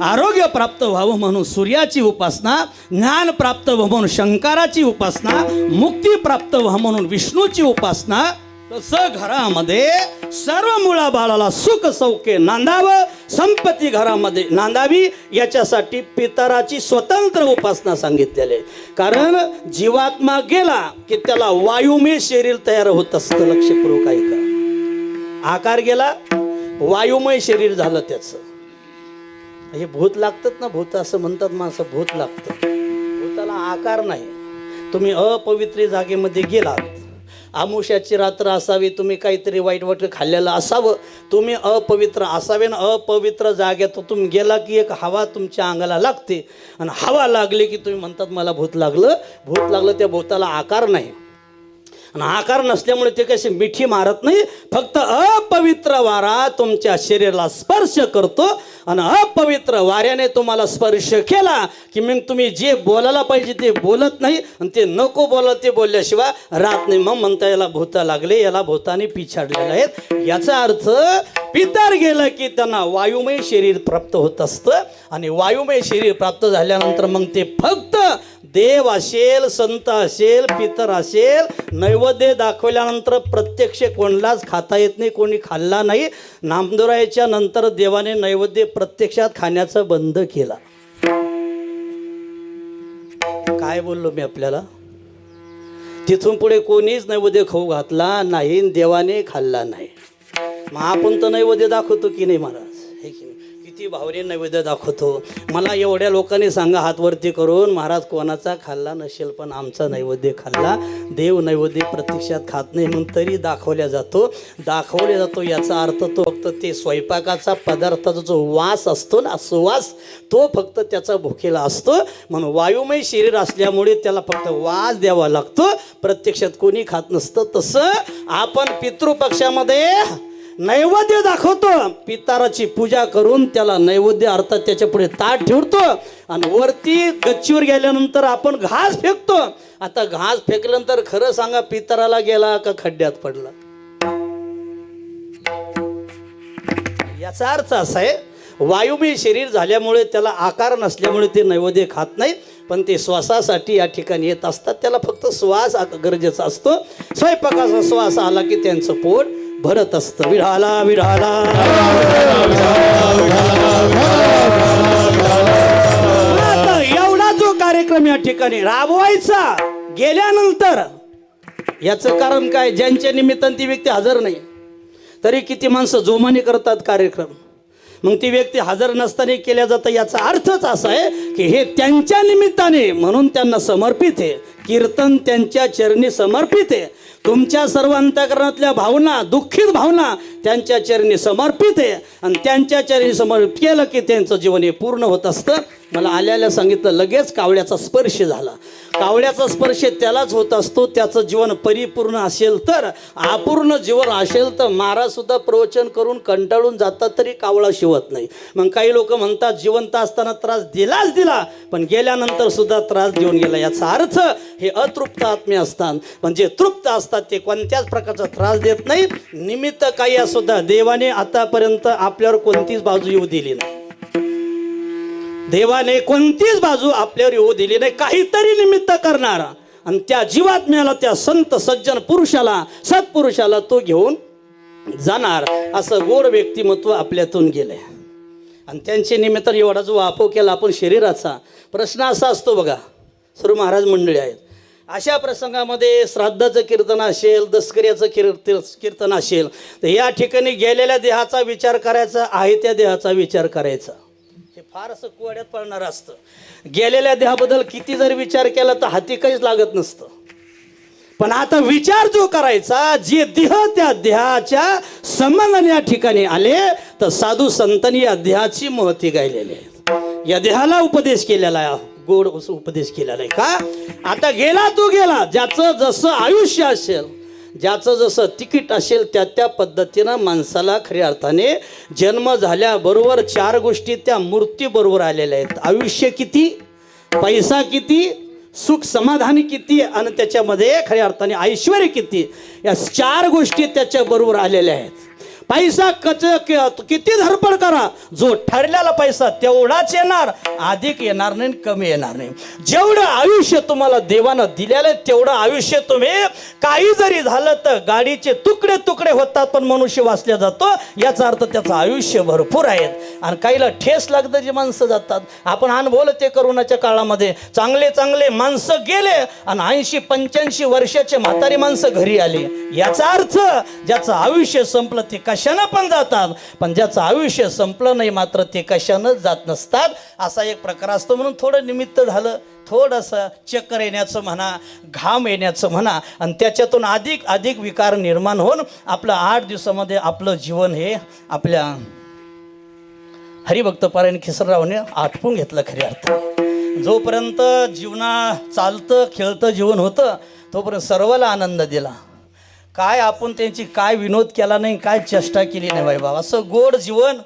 आरोग्य प्राप्त व्हावं म्हणून सूर्याची उपासना, ज्ञान प्राप्त व्हावं म्हणून शंकराची उपासना, मुक्ती प्राप्त व्हावं म्हणून विष्णूची उपासना. तसं घरामध्ये सर्व मुळा बाळाला सुख सौख्य नांदावं, संपत्ती घरामध्ये नांदावी, याच्यासाठी पितराची स्वतंत्र उपासना सांगितलेली आहे. कारण जीवात्मा गेला की त्याला वायुमय शरीर तयार होत असतं. लक्षपूर्वक ऐका. आकार गेला, वायुमय शरीर झालं त्याचं. हे भूत लागतात ना, भूत असं म्हणतात माणसं, भूत लागतं. भूताला आकार नाही. तुम्ही अपवित्र जागेमध्ये गेलात, आमुष्याची रात्र असावी, तुम्ही काहीतरी वाईट वाईट खाल्लेलं असावं, तुम्ही अपवित्र असावे ना, अपवित्र जागेत तुम्ही गेला की एक हवा तुमच्या अंगाला लागते, आणि हवा लागली की तुम्ही म्हणतात मला भूत लागलं. भूत लागलं, त्या भूताला आकार नाही. आणि आकार नसल्यामुळे ते कसे मिठी मारत नाही, फक्त अपवित्र वारा तुमच्या शरीराला स्पर्श करतो, आणि अपवित्र वाऱ्याने तुम्हाला स्पर्श केला की मग तुम्ही जे बोलायला पाहिजे ते बोलत नाही, आणि ते नको बोला ते बोलल्याशिवाय राहत नाही. मग म्हणता याला भूत लागले, याला भूताने पिछाडलेले आहेत. याचा अर्थ पितर गेलं की त्यांना वायुमय शरीर प्राप्त होत असतं, आणि वायुमय शरीर प्राप्त झाल्यानंतर मग ते फक्त देव असेल, संत असेल, पितर असेल, नैवेद्य दाखवल्यानंतर प्रत्यक्ष कोणालाच खाता येत नाही, कोणी खाल्ला नाही. नामदेवाच्या नंतर देवाने नैवेद्य प्रत्यक्षात खाण्याचं बंद केला. काय बोललो मी आपल्याला? तिथून पुढे कोणीच नैवेद्य खाऊ घातला नाही, देवाने खाल्ला नाही. मग आपण तर नैवेद्य दाखवतो की नाही महाराज? हे की नाही? किती भावने नैवेद्य दाखवतो. मला एवढ्या लोकांनी सांगा हातवरती करून, महाराज कोणाचा खाल्ला नसेल पण आमचा नैवेद्य खाल्ला. देव नैवेद्य प्रत्यक्षात खात नाही म्हणून तरी दाखवल्या जातो. याचा अर्थ तो फक्त ते स्वयंपाकाचा पदार्थाचा जो वास असतो ना, सुवास, तो फक्त त्याचा भुकेला असतो. म्हणून वायुमय शरीर असल्यामुळे त्याला फक्त वास द्यावा लागतो, प्रत्यक्षात कोणी खात नसतं. तसं आपण पितृपक्षामध्ये नैवेद्य दाखवतो, पितराची पूजा करून त्याला नैवेद्य अर्थात त्याच्या पुढे ताट ठेवतो, आणि वरती गच्चीवर गेल्यानंतर आपण घास फेकतो. आता घास फेकल्यानंतर खरं सांगा, पितराला गेला का खड्ड्यात पडला? याचा अर्थ असा आहे, वायुमय शरीर झाल्यामुळे त्याला आकार नसल्यामुळे ते नैवेद्य खात नाही, पण ते श्वासासाठी या ठिकाणी येत असतात. त्याला फक्त श्वास गरजेचा असतो. स्वयंपाकाचा श्वास आला की त्यांचं पोट भरत असतं. विढाला विढाला. आता एवढा जो कार्यक्रम या ठिकाणी राबवायचा गेल्यानंतर याचं कारण काय? ज्यांच्या निमित्ताने ती व्यक्ती हजर नाही, तरी किती माणसं जोमाने करतात कार्यक्रम, मग ती व्यक्ती हजर नसताना केल्या जातं. याचा अर्थच असा आहे की हे त्यांच्या निमित्ताने म्हणून त्यांना समर्पित आहे. कीर्तन त्यांच्या चरणी समर्पित आहे. तुमच्या सर्व अंतःकरणातल्या भावना, दुःखित भावना त्यांच्या चरणी समर्पित आहे, आणि त्यांच्या चरणी समर्पित केलं की त्यांचं जीवन हे पूर्ण होत असतं. मला आल्याला सांगितलं, लगेच कावळ्याचा स्पर्श झाला. कावळ्याचा स्पर्श त्यालाच होत असतो, त्याचं जीवन परिपूर्ण असेल तर. अपूर्ण जीवन असेल तर महाराज सुद्धा प्रवचन करून कंटाळून जातात तरी कावळा शिवत नाही. मग काही लोक म्हणतात जिवंत असताना त्रास दिलाच दिला, पण गेल्यानंतर सुद्धा त्रास देऊन गेला. याचा अर्थ हे अतृप्त आत्मे असतात, पण जे तृप्त असतात ते कोणत्याच प्रकारचा त्रास देत नाही. निमित्त काही सुद्धा देवाने आतापर्यंत आपल्यावर कोणतीच बाजू येऊ दिली नाही. देवाने कोणतीच बाजू आपल्यावर येऊ दिली नाही. काहीतरी निमित्त करणारा, आणि त्या जीवात्म्याला, त्या संत सज्जन पुरुषाला, सत्पुरुषाला तो घेऊन जाणार. असं गोड व्यक्तिमत्व आपल्यातून गेलंय, आणि त्यांचे निमित्त एवढा जो वापर केला आपण शरीराचा. प्रश्न असा असतो बघा, सर्व महाराज मंडळी आहेत, अशा प्रसंगामध्ये श्राद्धाचं कीर्तन असेल, दसकऱ्याचं कीर्तन असेल, तर या ठिकाणी गेलेल्या देहाचा विचार करायचा आहे, त्या देहाचा विचार करायचा. हे फार असं कुवाड्यात पडणार असतं. गेलेल्या देहाबद्दल किती जर विचार केला तर हाती काहीच लागत नसतं. पण आता विचार जो करायचा, जे देह त्या देहाच्या संबंधाने या ठिकाणी आले, तर साधू संतांनी या देहाची महती गायलेली आहे. या देहाला उपदेश केलेला आहे, गोड उपदेश केलेला आहे. का? आता गेला तो गेला. ज्याचं जसं आयुष्य असेल, ज्याचं जसं तिकीट असेल, त्या त्या पद्धतीनं माणसाला खऱ्या अर्थाने जन्म झाल्याबरोबर 4 गोष्टी त्या मूर्तीबरोबर आलेल्या आहेत. आयुष्य किती, पैसा किती, सुख समाधानी किती आणि त्याच्यामध्ये खऱ्या अर्थाने ऐश्वर किती, या 4 गोष्टी त्याच्याबरोबर आलेल्या आहेत. पैसा किती धडपड करा, जो ठरलेला पैसा तेवढाच येणार, अधिक येणार नाही, कमी येणार नाही. जेवढं आयुष्य तुम्हाला देवानं दिलेलं आहे तेवढं आयुष्य तुम्ही, काही जरी झालं तर गाडीचे तुकडे तुकडे होतात पण मनुष्य वाचल्या जातो, याचा अर्थ त्याचं आयुष्य भरपूर आहे. आणि काहीला ठेस लागतं जे माणसं जातात. आपण अनुभवलं ते करोनाच्या काळामध्ये, चांगले चांगले माणसं गेले आणि 80-85 वर्षाचे म्हातारी माणसं घरी आली. याचा अर्थ ज्याचं आयुष्य संपलं ते कशानं पण जातात, पण ज्याचं आयुष्य संपलं नाही मात्र ते कशानंच जात नसतात. असा एक प्रकार असतो. म्हणून थोडं निमित्त झालं, थोडंसं चक्कर येण्याचं म्हणा, घाम येण्याचं म्हणा, आणि त्याच्यातून अधिक अधिक विकार निर्माण होऊन आपलं 8 दिवसामध्ये आपलं जीवन हे आपल्या हरिभक्त पारायण खिसररावने आटपून घेतलं. खरी अर्थ जोपर्यंत जीवना चालतं खेळतं जीवन होतं तोपर्यंत सर्वाला आनंद दिला. काय आपण त्यांची काय विनोद केला नाही, काय चेष्टा केली नाही बाई बाबा. असं गोड जीवन,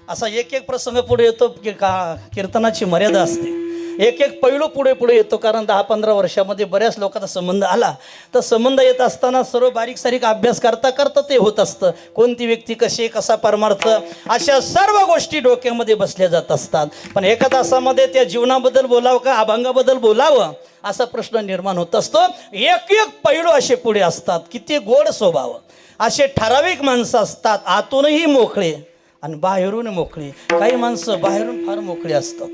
असा एक एक प्रसंग पुढे येतो की कीर्तनाची मर्यादा असते, एक एक पैलू पुढे पुढे येतो. कारण 10-15 वर्षामध्ये बऱ्याच लोकांचा संबंध आला, तर संबंध येत असताना सर्व बारीक सारीक अभ्यास करता करता ते होत असतं. कोणती व्यक्ती कशी, कसा परमार्थ, अशा सर्व गोष्टी डोक्यामध्ये बसल्या जात असतात. पण एका तासामध्ये त्या जीवनाबद्दल बोलावं का अभंगाबद्दल बोलावं असा प्रश्न निर्माण होत असतो. एक एक पैलू असे पुढे असतात. किती गोड स्वभाव, असे ठराविक माणसं असतात, आतूनही मोकळे आणि बाहेरून मोकळे. काही माणसं बाहेरून फार मोकळे असतात,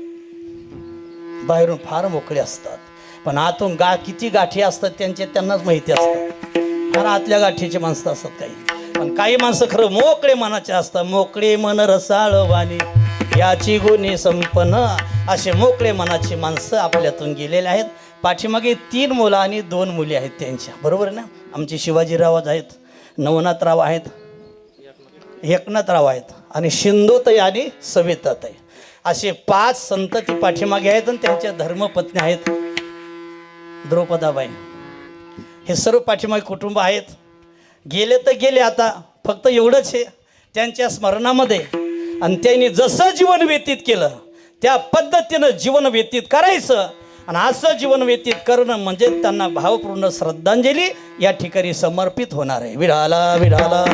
बाहेरून फार मोकळे असतात, पण आतून किती गाठी असतात त्यांनाच माहिती असतात. फार आतल्या गाठीची माणसं असतात काही. पण काही माणसं खरं मोकळे मनाचे असतात. मोकळे मन रसाळ वाणी याची गुणी संपन्न, असे मोकळे मनाची माणसं आपल्यातून गेलेले आहेत. पाठीमागे 3 मुलं आणि 2 मुली आहेत त्यांच्या, बरोबर ना. आमचे शिवाजीराव आहेत, नवनाथराव आहेत, एकनाथराव आहेत आणि सिंधुताई आणि सविताताई, असे 5 संतती पाठीमागे आहेत. आणि त्यांच्या धर्मपत्नी आहेत द्रौपदाबाई. हे सर्व पाठीमागे कुटुंब आहेत. गेले तर गेले, आता फक्त एवढंच आहे त्यांच्या स्मरणामध्ये. आणि त्यांनी जसं जीवन व्यतीत केलं त्या पद्धतीनं जीवन व्यतीत करायचं. आणि असं जीवन व्यतीत करणं म्हणजे त्यांना भावपूर्ण श्रद्धांजली या ठिकाणी समर्पित होणार आहे. विठाला विठाला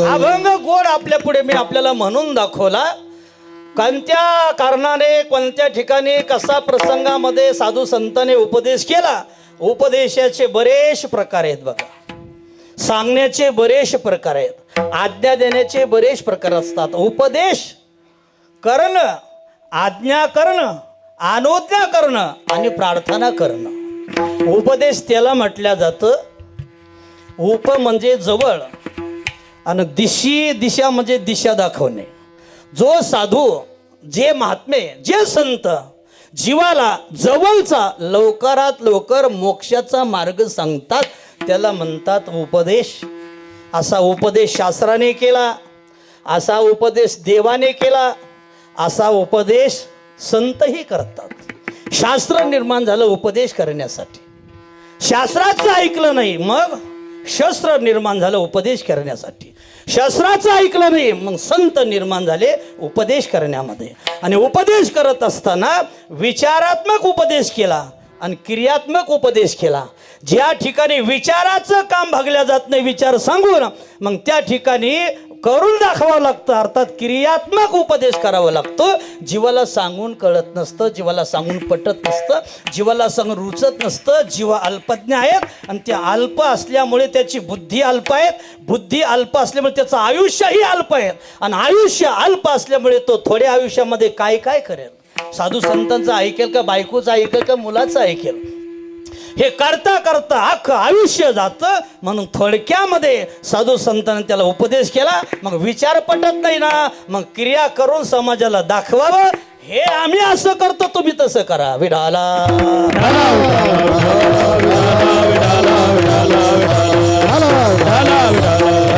अभंग गोड आपल्या पुढे मी आपल्याला म्हणून दाखवला. कोणत्या कारणाने, कोणत्या ठिकाणी, कसा प्रसंगामध्ये साधू संतांनी उपदेश केला. उपदेशाचे बरेच प्रकार आहेत बघा, सांगण्याचे बरेच प्रकार आहेत, आज्ञा देण्याचे बरेच प्रकार असतात. उपदेश करणं, आज्ञा करणं, अनुज्ञा करणं आणि प्रार्थना करणं. उपदेश त्याला म्हटलं जातं. उप म्हणजे जवळ आणि दिशा म्हणजे दिशा दाखवणे. जो साधू, जे महात्मे, जे संत जीवाला जवळचा लवकरात लवकर मोक्षाचा मार्ग सांगतात त्याला म्हणतात उपदेश. असा उपदेश शास्त्राने केला, असा उपदेश देवाने केला, असा उपदेश संतही करतात. शास्त्र निर्माण झालं उपदेश करण्यासाठी. शास्त्राचं ऐकलं नाही मग शस्त्र निर्माण झालं उपदेश करण्यासाठी. शास्त्राचं ऐकलं नाही मग संत निर्माण झाले उपदेश करण्यामध्ये. आणि उपदेश करत असताना विचारात्मक उपदेश केला आणि क्रियात्मक उपदेश केला. ज्या ठिकाणी विचाराचं काम भागल्या जात नाही विचार सांगून, मग त्या ठिकाणी करून दाखवावं लागतं, अर्थात क्रियात्मक उपदेश करावा लागतो. जीवाला सांगून कळत नसतं, जीवाला सांगून पटत नसतं, जीवाला सांगून रुचत नसतं. जीव अल्पज्ञ आहेत आणि ते अल्प असल्यामुळे त्याची बुद्धी अल्प आहेत. बुद्धी अल्प असल्यामुळे त्याचं आयुष्यही अल्प आहे आणि आयुष्य अल्प असल्यामुळे तो थोड्या आयुष्यामध्ये काय काय करेल. साधू संतांचं ऐकेल का, बायकोचं ऐकेल का, मुलाचं ऐकेल, हे करता करता अख्खं आयुष्य जातं. म्हणून थोडक्यामध्ये साधू संतांनी त्याला उपदेश केला. मग विचार पटत नाही ना, मग क्रिया करून समाजाला दाखवावं. हे आम्ही असं करतो, तुम्ही तसं करा. विठाला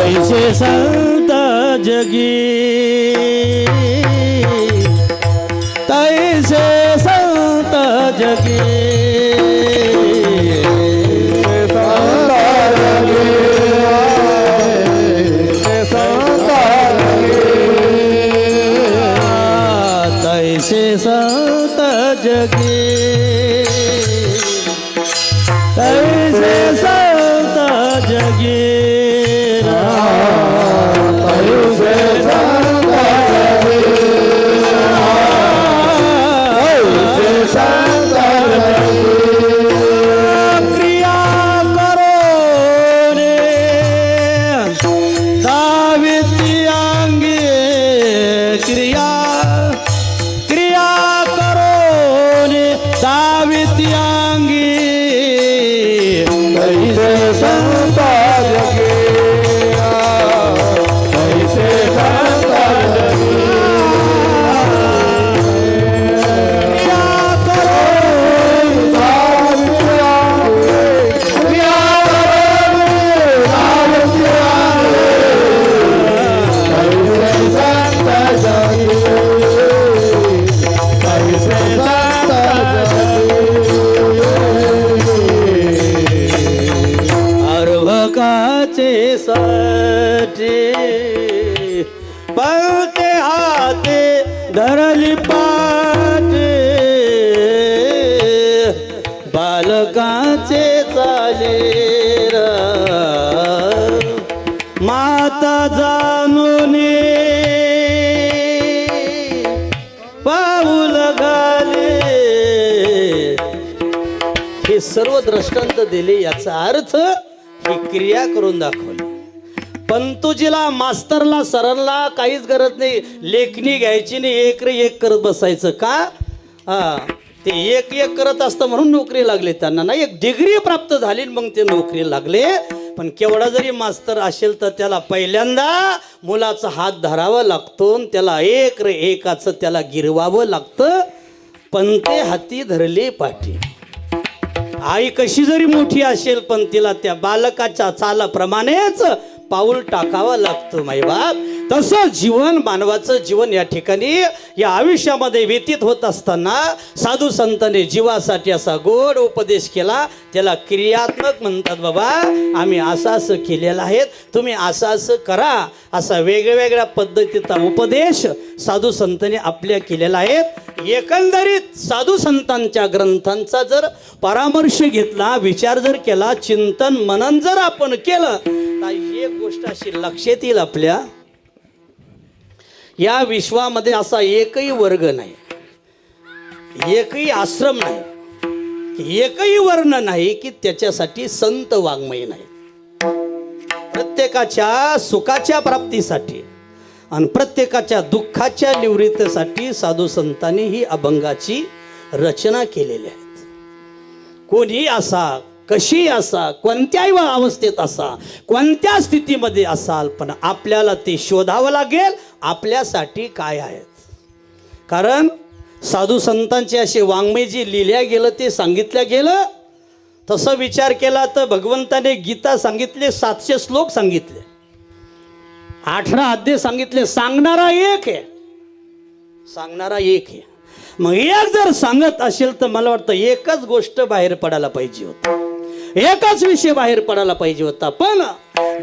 ऐसे संत जगी, तैसे संत जगी, जगे कैसे संत जगे कैसे संत जगे कैसे संत जगे क्रिया करो रे दाविती अंगे क्रिया क्रिया करो रे दाविती अंगे कैसे संत जगे कैसे संत जगे क्रिया करो अर्भकाचे साठी पळते हाते धरली पाटे बालकाचे चाले माता जाणून पाऊल घाले हे सर्व दृष्टांत दिले याचा अर्थ ही क्रिया करून दाखवली पंतुजीला मास्तरला सरांना काहीच गरज नाही लेखणी घ्यायची नाही एक रे एक करत बसायचं का ते एक एक करत असतं म्हणून नोकरी लागली त्यांना ना एक डिग्री प्राप्त झाली मग ते नोकरी लागले पण केवढा जरी मास्तर असेल तर त्याला पहिल्यांदा मुलाचा हात धरावा लागतो त्याला एक रे एकाचं त्याला गिरवावं लागतं पण ते हाती धरले पाठी आई कशी जरी मोठी असेल पण तिला त्या बालकाच्या चालाप्रमाणेच पाऊल टाकावं लागतं माईबाप तसं जीवन मानवाचं जीवन या ठिकाणी या आयुष्यामध्ये व्यतीत होत असताना साधू संतांनी जीवासाठी असा गोड उपदेश केला त्याला क्रियात्मक म्हणतात बाबा आम्ही असं केलेलं आहे तुम्ही असं करा असा वेगवेगळ्या पद्धतीचा उपदेश साधू संतांनी आपल्या केलेला आहे एकंदरीत साधू संतांच्या ग्रंथांचा जर परामर्श घेतला विचार जर केला चिंतन मनन जर आपण केलं तर एक गोष्ट अशी लक्षात येईल आपल्या या विश्वामध्ये असा एकही वर्ग नाही एकही आश्रम नाही एकही वर्ण नाही की त्याच्यासाठी संत वाङ्मय नाही प्रत्येकाच्या सुखाच्या प्राप्तीसाठी आणि प्रत्येकाच्या दुःखाच्या निवृत्तीसाठी साधू संतांनी ही अभंगाची रचना केलेली आहे कोणी असा कशी असा कोणत्याही अवस्थेत असा कोणत्या स्थितीमध्ये असाल पण आपल्याला ते शोधावं लागेल आपल्यासाठी काय आहेत कारण साधू संतांचे असे वाङ्मय जे लिहिल्या गेलं ते सांगितलं गेलं तसं विचार केला तर भगवंताने गीता सांगितले 700 श्लोक सांगितले 18 अध्याय सांगितले सांगणारा एक आहे मग एक जर सांगत असेल तर मला वाटतं एकच गोष्ट बाहेर पडायला पाहिजे होती एकच विषय बाहेर पडायला पाहिजे होता पण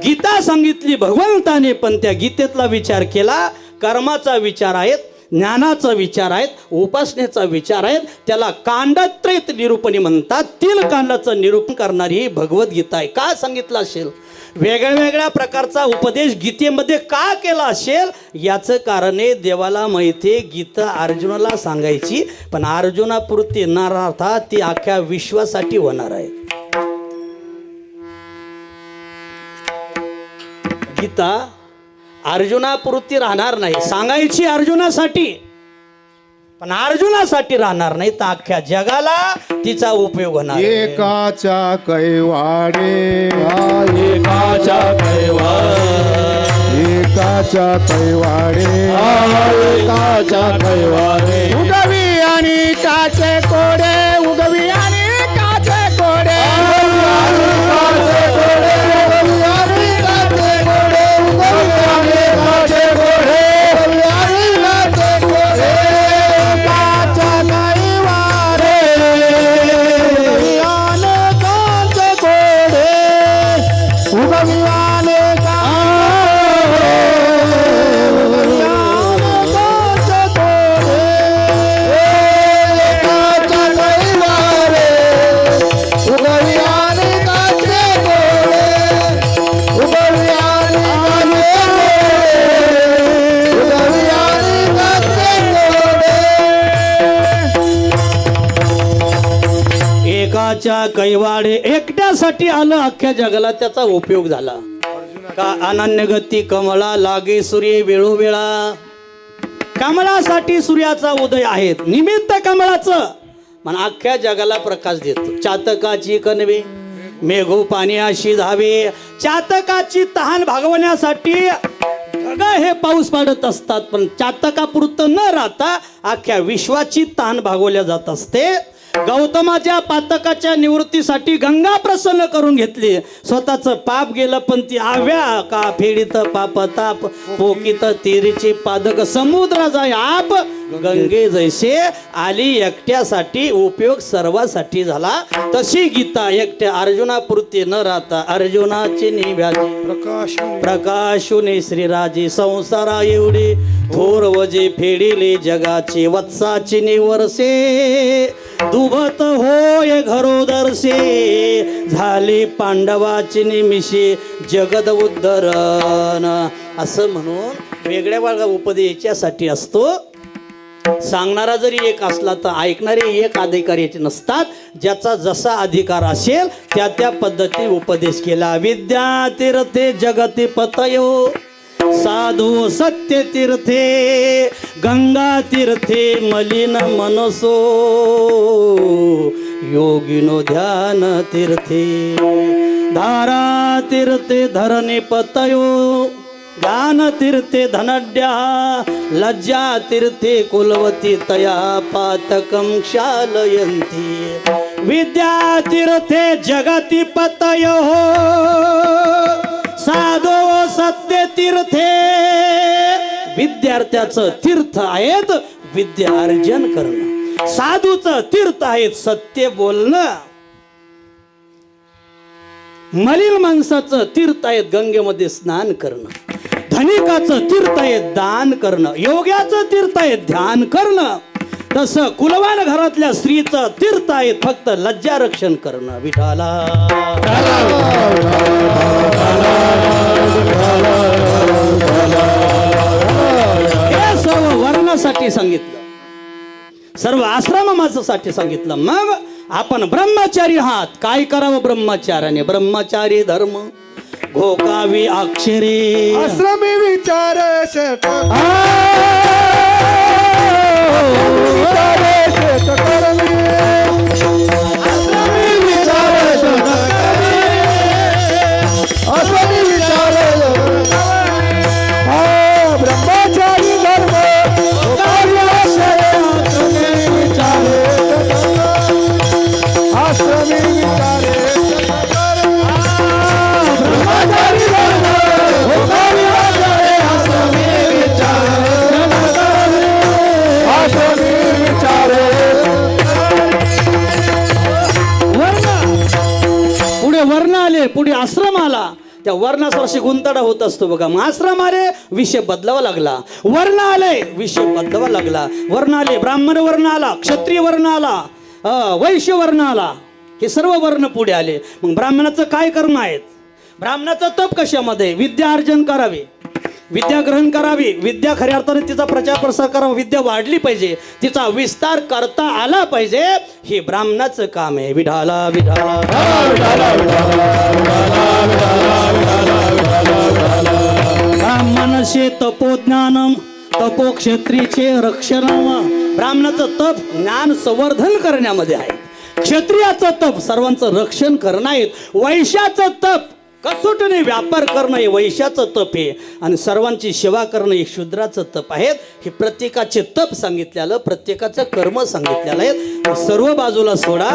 गीता सांगितली भगवंताने पण त्या गीतेतला विचार केला कर्माचा विचार आहेत ज्ञानाचा विचार आहेत उपासनेचा विचार आहेत त्याला कांडत्रयित निरूपणी म्हणतात तीन कांडाचं निरूपण करणारी ही भगवद्गीता आहे का सांगितलं असेल वेगळ्या प्रकारचा उपदेश गीतेमध्ये का केला असेल याचं कारण आहे देवाला माहिती आहे गीता अर्जुनाला सांगायची पण अर्जुनापुरती न राहता ती अख्ख्या विश्वासाठी होणार आहे गीता अर्जुनापुरती राहणार नाही सांगायची अर्जुनासाठी पण अर्जुनासाठी राहणार नाही तर अख्ख्या जगाला तिचा उपयोग होणार एकाच्या कैवाडे एकाच्या एकाच्या कैवाडे एकाच्या कैवारे उगवी आणि काचे कोडे उगवी आणि काचे कोडे एकाच्या अर्जुनाच्या कैवाडे एकट्यासाठी आलं, अख्ख्या जगाला त्याचा उपयोग झाला. का अनन्य गती कमळा लागे सूर्य वेळोवेळा. कमळासाठी सूर्याचा उदय आहे, निमित्त कमळाचं मन अख्ख्या जगाला प्रकाश देतो. चातकाची कणवे मेघो पाणी अशी धावे. चातकाची तहान भागवण्यासाठी हे पाऊस पाडत असतात, पण चातकापुरतं न राहता अख्ख्या विश्वाची तहान भागवल्या जात असते. गौतमाच्या पातकाच्या निवृत्तीसाठी गंगा प्रसन्न करून घेतली. स्वतःचं पाप गेलं, पण ती आव्या का फेडीत पाप ताप पोकीत तीरीचे पादक समुद्राचा आप गंगे जैसे आली. एकट्यासाठी उपयोग सर्वासाठी झाला. तशी गीता एकट्या अर्जुनापुरती न राहता अर्जुनाची निव्याजी प्रकाशुने श्रीराजे संसारा एवढे थोर वजे फेडिले जगाचे वत्साची निवरसे. दुभत होय घरोदरसे झाले पांडवाची निमिषे जगद उद्धरण. असं म्हणून वेगळ्या वेगळ्या उपदेश याच्यासाठी असतो. सांगणारा जरी एक असला तर ऐकणारे एक अधिकाऱ्याचे नसतात. ज्याचा जसा अधिकार असेल त्या त्या पद्धती उपदेश केला. विद्या तीर्थे जगती पतयो साधू सत्य तीर्थे गंगा तीर्थे मलिन मनसो योगिनो ध्यान तीर्थे धारा तीर्थे धरणे पतयो ज्ञान तीर्थे धनड्या लज्जा तीर्थे कुलवती तया पातकं क्षालयन्ति. विद्या तीर्थे जगति पतयो साधो सत्य तीर्थे. विद्यार्थ्याचं तीर्थ आहेत विद्या अर्जन करणं. साधूचं तीर्थ आहेत सत्य बोलणं. मलिन माणसाचं तीर्थ आहेत गंगेमध्ये स्नान करणं. धनिकाचं तीर्थ आहे दान करणं. योग्याचं तीर्थ आहे ध्यान करणं. तसं कुलवान घरातल्या स्त्रीचं तीर्थ आहे फक्त लज्जा रक्षण करणं. विठाला हे सर्व वर्णासाठी सांगितलं, सर्व आश्रमासाठी सांगितलं. मग आपण ब्रह्मचारी आहात, काय करावं ब्रह्मचार्याने? ब्रह्मचारी धर्म घोकावी अक्षरे आश्रमी विचार ब्रह्मचारी धर्म आश्रमी विचारे वर्ण आले, पुढे आश्रम आला. त्या वर्णासरशी गुंतडा होत असतो बघा. मग आश्रम आले विषय बदलावा लागला. वर्ण आले विषय बदलावा लागला. वर्ण आले, ब्राह्मण वर्ण आला, क्षत्रिय वर्ण आला, वैश्य वर्ण आला. हे सर्व वर्ण पुढे आले. मग ब्राह्मणाचं काय कर्म आहेत? ब्राह्मणाचं तप कशामध्ये? विद्या अर्जन करावे, विद्या ग्रहण करावी, विद्या खऱ्या अर्थाने तिचा प्रचार प्रसार करावा, विद्या वाढली पाहिजे, तिचा विस्तार करता आला पाहिजे. हे ब्राह्मणाचं काम आहे. विठाला विठाला ब्राह्मणशे तपोज्ञानम तपो क्षत्रियचे रक्षण. ब्राह्मणाचं तप ज्ञान संवर्धन करण्यामध्ये आहे. क्षत्रियाचं तप सर्वांचं रक्षण करणं आहे. वैश्याचं तप कसोटीने व्यापार करणं हे वैश्याचं तप आहे. आणि सर्वांची सेवा करणं हे शूद्राचं तप आहे. हे प्रत्येकाचे तप सांगितलेलं, प्रत्येकाचं कर्म सांगितलेलं आहे. सर्व बाजूला सोडा.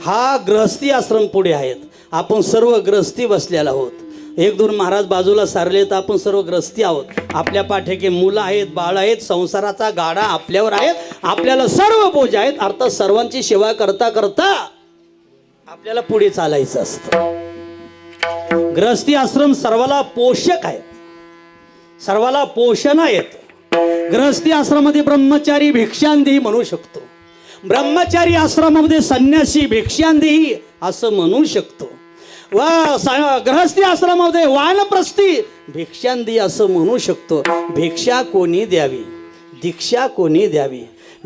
हा गृहस्थी आश्रम पुढे आहेत. आपण सर्व गृहस्थी बसलेला आहोत. एक दोन महाराज बाजूला सारले तर आपण सर्व ग्रस्ती आहोत. आपल्या पाठीके मुलं आहेत, बाळ आहेत, संसाराचा गाडा आपल्यावर आहेत. आपल्याला सर्व बोज आहेत. अर्थात सर्वांची सेवा करता करता आपल्याला पुढे चालायचं असतं. गृहस्थी आश्रम सर्वाला पोषक आहेत, सर्वाला पोषण आहेत. गृहस्थी आश्रमामध्ये ब्रह्मचारी भिक्षांदेही म्हणू शकतो. ब्रह्मचारी आश्रमामध्ये संन्यासी भिक्षांदेही असं म्हणू शकतो. व गृहस्थी आश्रमामध्ये वानप्रस्थी भिक्षांदी असं म्हणू शकतो. भिक्षा कोणी द्यावी, दीक्षा कोणी द्यावी?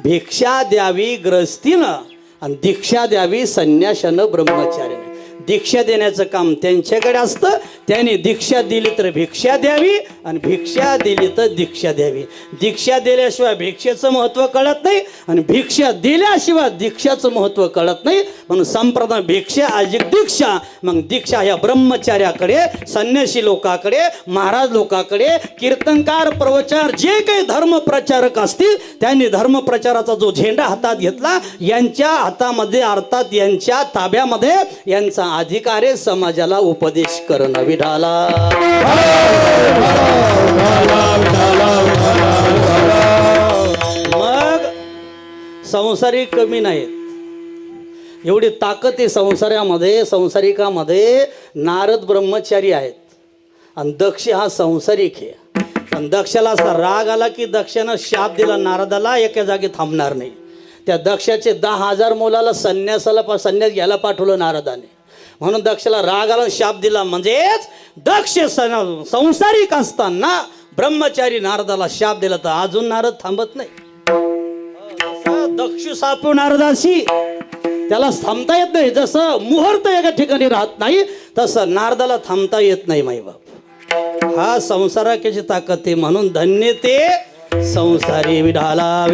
भिक्षा द्यावी गृहस्थीनं आणि दीक्षा द्यावी संन्याशानं ब्रह्मचार्याने. दीक्षा देण्याचं काम त्यांच्याकडे असतं. त्यांनी दीक्षा दिली तर भिक्षा द्यावी आणि भिक्षा दिली तर दीक्षा द्यावी. दीक्षा दिल्याशिवाय भिक्षेचं महत्त्व कळत नाही आणि भिक्षा दिल्याशिवाय दीक्षाचं महत्त्व कळत नाही. म्हणून संप्रदाय भिक्षा अधिक दीक्षा. मग दीक्षा ह्या ब्रह्मचार्याकडे, संन्यासी लोकांकडे, महाराज लोकांकडे, कीर्तनकार, प्रवचार जे काही धर्मप्रचारक असतील त्यांनी धर्मप्रचाराचा जो झेंडा हातात घेतला, यांच्या हातामध्ये अर्थात यांच्या ताब्यामध्ये यांचा अधिकार आहे समाजाला उपदेश करणं. विठाला मग संसारिक कमी नाहीत. एवढी ताकद आहे संसारामध्ये, संसारिकामध्ये. नारद ब्रह्मचारी आहेत आणि दक्ष हा संसारिक आहे. आणि दक्षाला असा राग आला की दक्षानं शाप दिला नारदाला, एका जागी थांबणार नाही. त्या दक्षाचे 10,000 मुलाला संन्यास घ्यायला पाठवलं नारदाने. म्हणून दक्षाला राग आला, शाप दिला. म्हणजेच दक्ष संसारिक असताना ब्रह्मचारी नारदाला शाप दिला तर अजून नारद थांबत नाही. दक्ष सापू नारदाशी त्याला थांबता येत नाही. जसं मुहूर्त एका ठिकाणी राहत नाही तसं नारदाला थांबता येत नाही. माईबाप हा संसाराची ताकद आहे. म्हणून धन्य ते संसारी. विढाला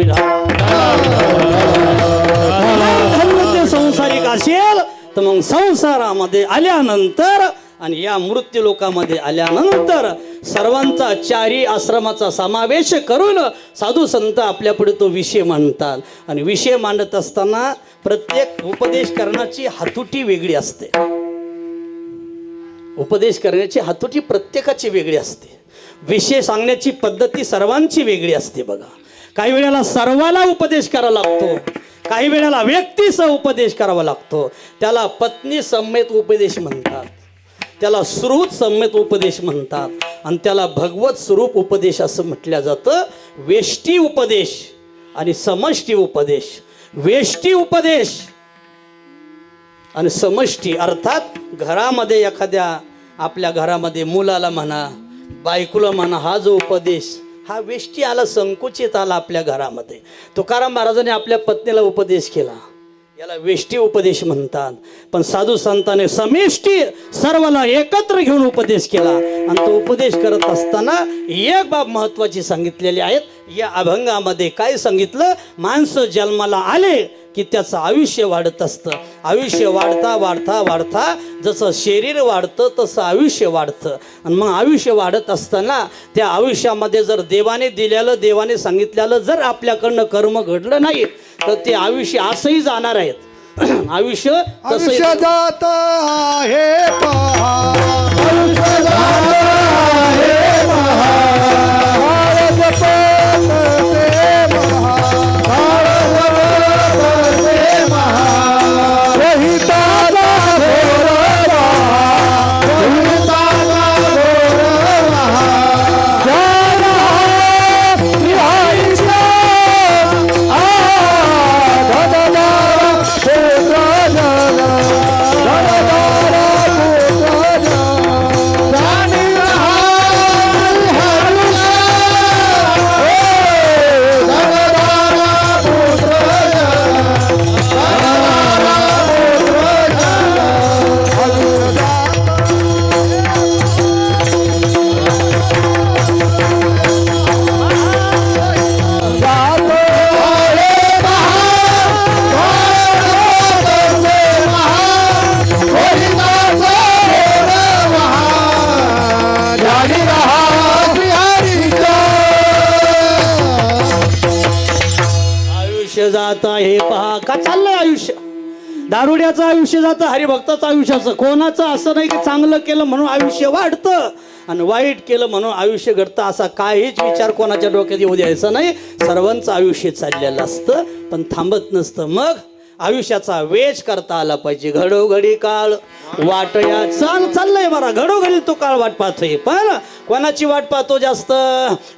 धन्य ते संसारिक असेल तर मग संसारामध्ये आल्यानंतर आणि या मृत्यू लोकामध्ये आल्यानंतर सर्वांचा चारी आश्रमाचा समावेश करून साधू संत आपल्यापुढे तो विषय मांडतात. आणि विषय मांडत असताना प्रत्येक उपदेश करण्याची हातुटी वेगळी असते. उपदेश करण्याची हातुटी प्रत्येकाची वेगळी असते. विषय सांगण्याची पद्धती सर्वांची वेगळी असते. बघा, काही वेळेला सर्वाला उपदेश करावा लागतो, काही वेळेला व्यक्तीसह उपदेश करावा लागतो. त्याला पत्नी समेत उपदेश म्हणतात, त्याला श्रुत समेत उपदेश म्हणतात आणि त्याला भगवत स्वरूप उपदेश असं म्हटलं जातं. वेष्टी उपदेश आणि समष्टी उपदेश. वेष्टी उपदेश आणि समष्टी अर्थात घरामध्ये एखाद्या आपल्या घरामध्ये मुलाला म्हणा, बायकोला म्हणा, हा जो उपदेश हा वेष्टी आला, संकुचित आला आपल्या घरामध्ये. तुकाराम महाराजांनी आपल्या पत्नीला उपदेश केला, याला वेष्टी उपदेश म्हणतात. पण साधू संतांनी समेष्टी सर्वाला एकत्र घेऊन उपदेश केला. आणि तो उपदेश करत असताना एक बाब महत्वाची सांगितलेली आहेत. या अभंगामध्ये काय सांगितलं, माणसं जन्माला आले की त्याचं आयुष्य वाढत असतं. आयुष्य वाढता वाढता वाढता जसं शरीर वाढतं तसं आयुष्य वाढतं. आणि मग आयुष्य वाढत असताना त्या आयुष्यामध्ये जर देवाने दिलेलं, देवाने सांगितलेलं जर आपल्याकडनं कर्म घडलं नाही तर ते आयुष्य असंही जाणार आहेत. आयुष्य आयुष्य जात आहे पहा, आयुष्य जात आहे पहा. भारत पतसे महा, भारत पतसे महा. रोहिताचा घोर पहा, रोहिताचा घोर पहा. जय श्री आयुष्य जात आहे पहा. का चाललंय आयुष्य? दारुड्याचं आयुष्य जातं, हरिभक्ताचं आयुष्याचं. कोणाचं असं नाही की चांगलं केलं म्हणून आयुष्य वाढतं आणि वाईट केलं म्हणून आयुष्य घडतं, असा काहीच विचार कोणाच्या डोक्यात येऊ द्यायचा नाही. सर्वांचं आयुष्य चाललेलं असतं पण थांबत नसतं. मग आयुष्याचा वेच करता आला पाहिजे. घडोघडी काळ वाटया चाललंय बरा, घडोघडी तो काळ वाट पाहतोय. पण कोणाची वाट पाहतो जास्त,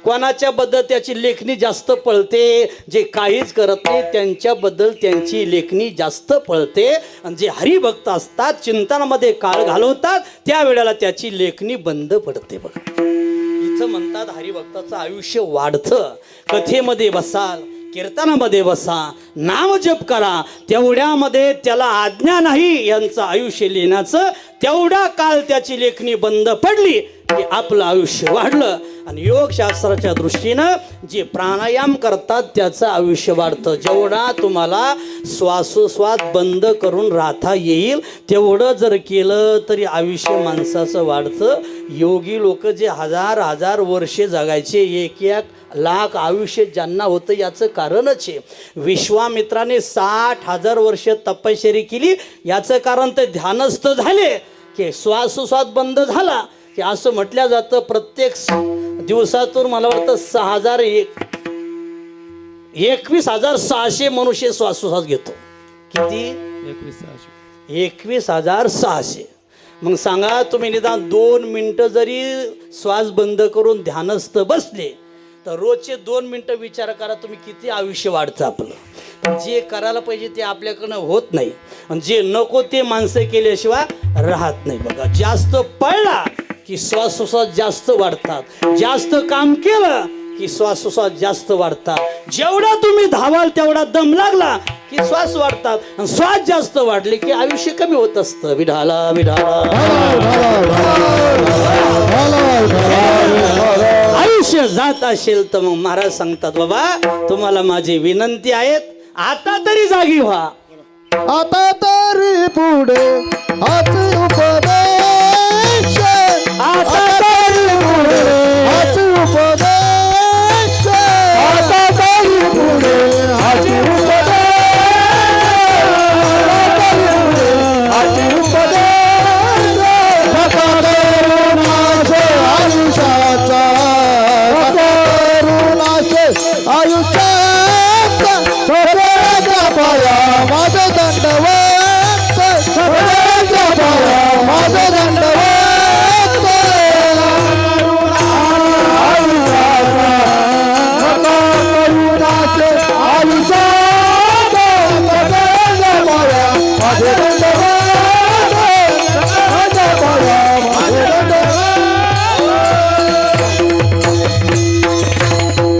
कोणाच्याबद्दल त्याची लेखणी जास्त पळते. जे काहीच करत नाही त्यांच्याबद्दल त्यांची लेखणी जास्त पळते. आणि जे हरिभक्त असतात, चिंतनामध्ये काळ घालवतात, त्यावेळेला त्याची लेखणी बंद पडते. बघा, इथं म्हणतात हरिभक्ताचं आयुष्य वाढतं. कथेमध्ये बसाल, कीर्तनामध्ये बसा, नामजप करा, तेवढ्यामध्ये त्याला आज्ञा नाही यांचं आयुष्य लिहिण्याचं, तेवढा काळ त्याची लेखणी बंद पडली की आपलं आयुष्य वाढलं. आणि योगशास्त्राच्या दृष्टीनं जे प्राणायाम करतात त्याचं आयुष्य वाढतं. जेवढा तुम्हाला श्वासोश्वास बंद करून राहता येईल तेवढं जर केलं तरी आयुष्य माणसाचं वाढतं. योगी लोक जे हजार वर्षे जगायचे, 1 लाख आयुष्य ज्यांना होतं याचं कारणच आहे. विश्वामित्राने 60,000 वर्ष तपश्चर्या केली, याचं कारण ते ध्यानस्थ झाले की श्वासोश्वास बंद झाला की असं म्हटलं जातं प्रत्येक दिवसातून मला वाटतं 21,600 मनुष्य श्वासोश्वास घेतो. किती? 21,600. मग सांगा तुम्ही निदान 2 मिनटं जरी श्वास बंद करून ध्यानस्थ बसले तर रोजचे 2 मिनटं विचार करा तुम्ही किती आयुष्य वाढतं आपलं. जे करायला पाहिजे ते आपल्याकडनं होत नाही आणि जे नको ते माणसं केल्याशिवाय राहत नाही. बघा, जास्त पळला की श्वासोश्वास जास्त वाढतात, जास्त काम केलं की श्वासोश्वास जास्त वाढतात. जेवढा तुम्ही धावाल तेवढा दम लागला की श्वास वाढतात आणि श्वास जास्त वाढले की आयुष्य कमी होत असतं. विढाला आयुष्य जात असेल तर मग महाराज सांगतात, बाबा तुम्हाला माझी विनंती आहेत, आता तरी जागी व्हा. आता तरी पुढे हाच उपदेश, आता तरी पुढे हाच उपदेश, आता तरी पुढे हाची उपदेश, हाची उपदेश, नका करुणाचे आयुष्याचा, नका करुणाचे आयुष्याचा, सगळ्याच्या पाया माझं दंडवत, सगळ्याच्या पाया माझं दंडवत.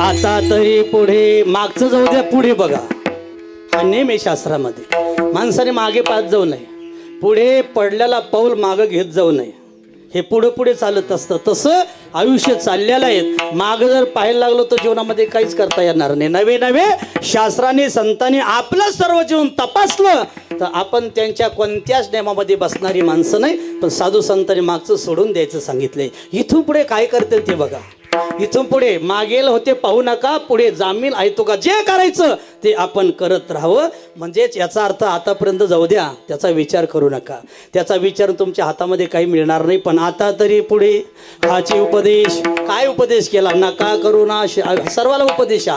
आता तरी पुढे, मागचं जाऊ द्या, पुढे बघा. हा नेम आहे शास्त्रामध्ये. माणसाने मागे पाहत जाऊ नये, पुढे पडलेला पाऊल मागं घेत जाऊ नये. हे पुढे चालत असतं. तसं आयुष्य चाललेलं आहे. मागं जर पाहायला लागलो तर जीवनामध्ये काहीच करता येणार नाही. नवे शास्त्राने संतांनी आपलं सर्व जीवन तपासलं तर आपण त्यांच्या कोणत्याच नियमामध्ये बसणारी माणसं नाही, पण साधू संतांनी मागचं सोडून द्यायचं सांगितलंय. इथून पुढे काय करतील ते बघा. इथून पुढे मागेल होते पाहू नका, पुढे जामील आहे तो का, जे करायचं ते आपण करत राहावं. म्हणजेच याचा अर्थ आतापर्यंत जाऊ द्या, त्याचा विचार करू नका. त्याचा विचार तुमच्या हातामध्ये काही मिळणार नाही. पण आता तरी पुढे हाची उपदेश. काय उपदेश केला? नका करू ना, सर्वाला उपदेश.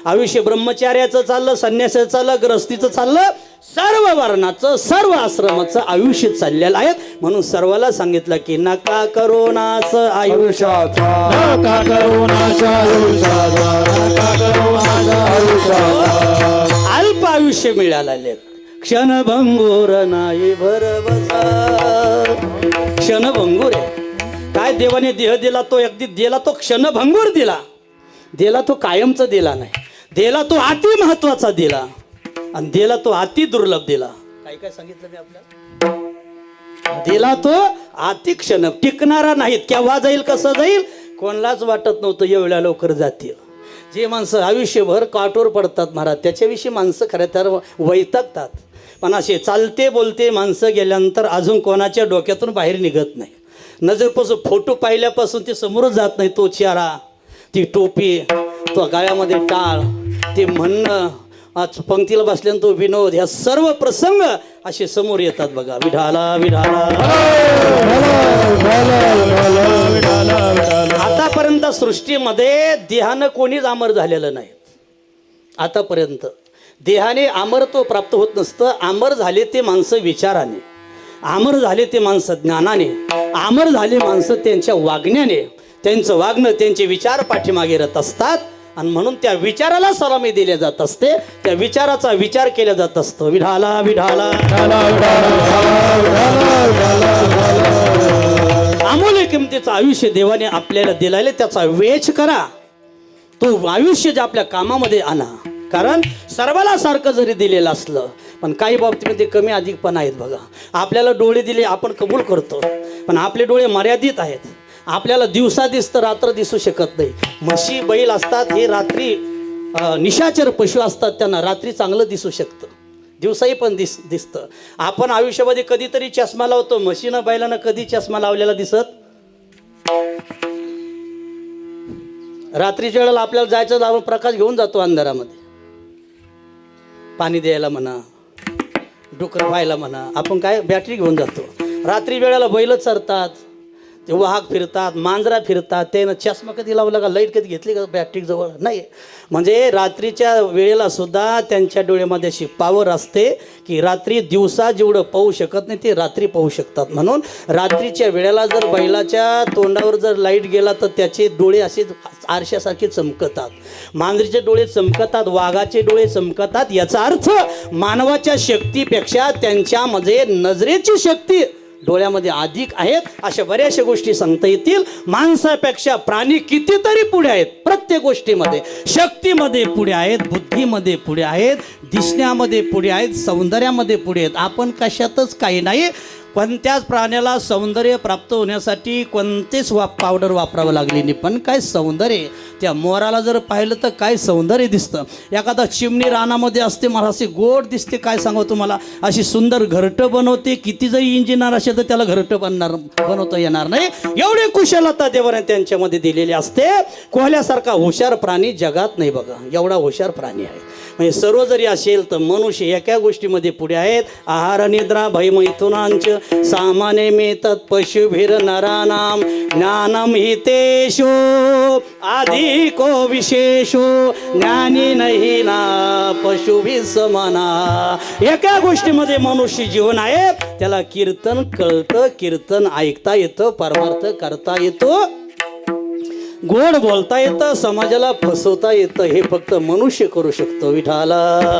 आयुष्य ब्रह्मचार्याचं चाललं, संन्यासाचं चाललं, ग्रस्तीचं चाललं, सर्व वर्णाचं सर्व आश्रमाचं आयुष्य चाललेलं आहे. म्हणून सर्वाला सांगितलं की नका करोनाचं आयुष्याचा, नका करुणाच्या आयुष्याचा, नका करुणाच्या आयुष्याचा. अल्प आयुष्य मिळाले, क्षणभंगूर नाही भरवसा. क्षणभंगूर आहे. काय देवाने देह दिला तो अगदी दिला, तो क्षणभंगूर दिला. दिला तो कायमचा दिला नाही, दिला तो अति महत्वाचा दिला आणि दिला तो अति दुर्लभ दिला. काय सांगितलं मी आपल्याला? दिला तो अति क्षण, टिकणारा नाहीत. केव्हा जाईल, कसं जाईल कोणालाच वाटत नव्हतं एवढ्या लवकर जातील. जे माणसं आयुष्यभर काटोर पडतात महाराज, त्याच्याविषयी माणसं खरं तर वैतागतात. पण असे चालते बोलते माणसं गेल्यानंतर अजून कोणाच्या डोक्यातून बाहेर निघत नाही. नजरपासून फोटो पाहिल्यापासून ते समोरच जात नाही. तो चेहरा, ती टोपी, तो गाळ्यामध्ये टाळ, ते म्हणणं, आज पंक्तीला बसल्यानं तो विनोद, ह्या सर्व प्रसंग असे समोर येतात बघा. विढाला विढाला. आतापर्यंत सृष्टीमध्ये देहानं कोणीच अमर झालेलं नाही. आतापर्यंत देहाने अमरत्व प्राप्त होत नसतं. अमर झाले ते माणसं विचाराने, अमर झाले ते माणसं ज्ञानाने, अमर झाले माणसं त्यांच्या वागण्याने. त्यांचं वागणं, त्यांचे विचार पाठीमागे राहत असतात आणि म्हणून त्या विचाराला सलामी दिल्या जात असते, त्या विचाराचा विचार केला जात असतो. विढाला विढाला. अमूल्य किमतीचं आयुष्य देवाने आपल्याला दिलेलं, त्याचा वेच करा. तो आयुष्य जे आपल्या कामामध्ये आणा. कारण सर्वाला सारखं जरी दिलेलं असलं पण काही बाबतीमध्ये कमी अधिकपणा आहेत बघा. आपल्याला डोळे दिले आपण कबूल करतो, पण आपले डोळे मर्यादित आहेत. आपल्याला दिवसा दिसतं, रात्र दिसू शकत नाही. म्हशी बैल असतात हे रात्री निशाचर पशु असतात, त्यांना रात्री चांगलं दिसू शकतं, दिवसाही पण दिसतं. आपण आयुष्यामध्ये कधीतरी चष्मा लावतो, म्हशीनं बैलानं कधी चष्मा लावलेला दिसत. रात्रीच्या वेळेला आपल्याला जायचं, आपण प्रकाश घेऊन जातो अंधारामध्ये, पाणी द्यायला म्हणा, डुकरं व्हायला म्हणा, आपण काय बॅटरी घेऊन जातो. रात्री वेळेला बैल चरतात, ते वाहक फिरतात, मांजरा फिरतात, त्यानं चष्मा कधी लावला का, लाईट कधी घेतली का बॅटरी जवळ नाही. म्हणजे रात्रीच्या वेळेला सुद्धा त्यांच्या डोळ्यामध्ये अशी पावर असते की रात्री दिवसा जेवढं पाहू शकत नाही ते रात्री पाहू शकतात. म्हणून रात्रीच्या वेळेला जर बैलाच्या तोंडावर जर लाईट गेला तर त्याचे डोळे असे आरशासारखे चमकतात, मांजरीचे डोळे चमकतात, वाघाचे डोळे चमकतात. याचा अर्थ मानवाच्या शक्तीपेक्षा त्यांच्यामध्ये नजरेची शक्ती डोळ्यामध्ये अधिक आहेत. अशा बऱ्याचशा गोष्टी सांगता येतील. माणसापेक्षा प्राणी कितीतरी पुढे आहेत, प्रत्येक गोष्टीमध्ये शक्तीमध्ये पुढे आहेत, बुद्धीमध्ये पुढे आहेत, दिसण्यामध्ये पुढे आहेत, सौंदर्यामध्ये पुढे आहेत. आपण कशातच काही नाही. कोणत्याच प्राण्याला सौंदर्य प्राप्त होण्यासाठी कोणतेच पावडर वापरावं लागली नाही, पण काय सौंदर्य. त्या मोराला जर पाहिलं तर काय सौंदर्य दिसतं. एखादा चिमणी रानामध्ये असते, मला असे गोड दिसते, काय सांगू तुम्हाला, अशी सुंदर घरटं बनवते. किती जरी इंजिनियर असेल तर त्याला घरटं बनवता येणार नाही, एवढी कुशलता देवाने त्यांच्यामध्ये दिलेली असते. कोहल्यासारखा हुशार प्राणी जगात नाही बघा, एवढा हुशार प्राणी आहे. म्हणजे सर्व जरी असेल तर मनुष्य एका गोष्टीमध्ये पुढे आहेत. आहार निद्रा भयमैथुनांच सामान्य मेतत् पशुभिर नरानाम ज्ञानम हितेशो अधिको विशेषो ज्ञानी नाही ना पशुभी समाना. एका गोष्टीमध्ये मनुष्य जीवन आहे, त्याला कीर्तन कळतं, कीर्तन ऐकता येतं, परमार्थ करता येतो, गोड बोलता येतं, समाजाला फसवता येतं. हे फक्त मनुष्य करू शकतो. विठाला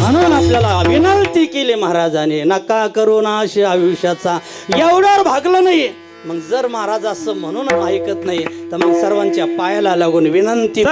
म्हणून आपल्याला विनंती केली महाराजाने, नका करू नाश आयुष्याचा. एवढ्यावर भागलं नाही. मग जर महाराज असं म्हणून ऐकत नाही तर मग सर्वांच्या पायाला लागून विनंती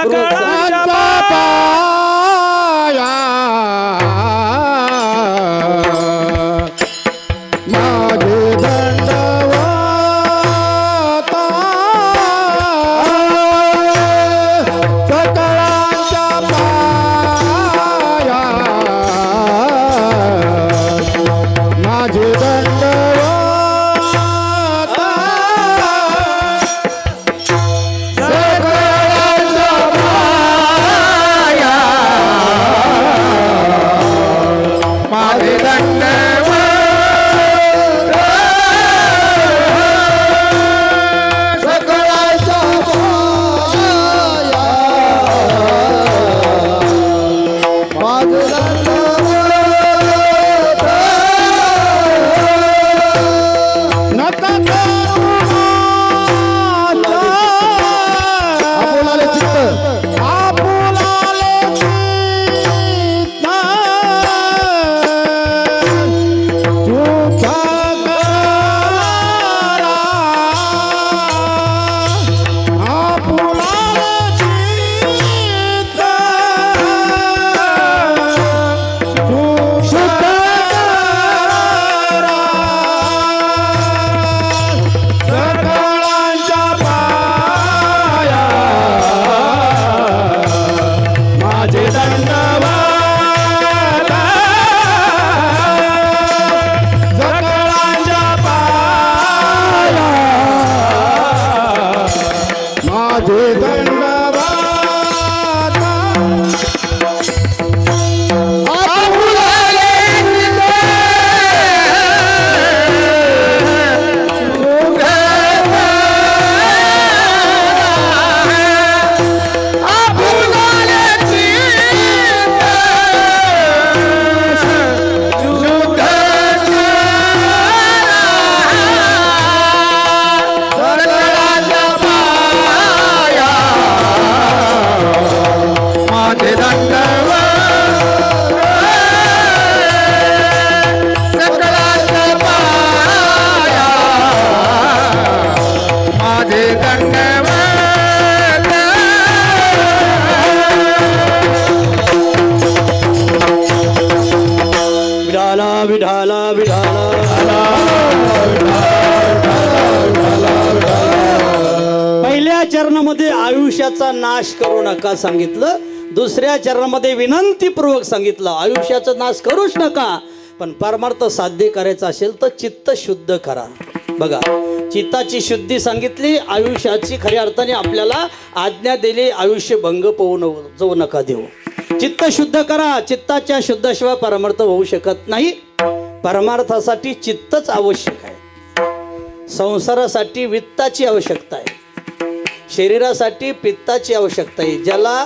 विठाला विठाला. पहिल्या चरणामध्ये आयुष्याचा नाश करू नका सांगितलं. दुसऱ्या चरणामध्ये विनंतीपूर्वक सांगितलं आयुष्याचा नाश करूच नका, पण परमार्थ साध्य करायचा असेल तर चित्त शुद्ध करा. बघा, चित्ताची शुद्धी सांगितली, आयुष्याची खऱ्या अर्थाने आपल्याला आज्ञा दिली, आयुष्य भंग जाऊ नका देऊ. चित्त शुद्ध करा. चित्ताच्या शुद्धाशिवाय परमार्थ होऊ शकत नाही. परमार्थासाठी चित्तच आवश्यक आहे. संसारासाठी वित्ताची आवश्यकता आहे. शरीरासाठी पित्ताची आवश्यकता आहे. ज्याला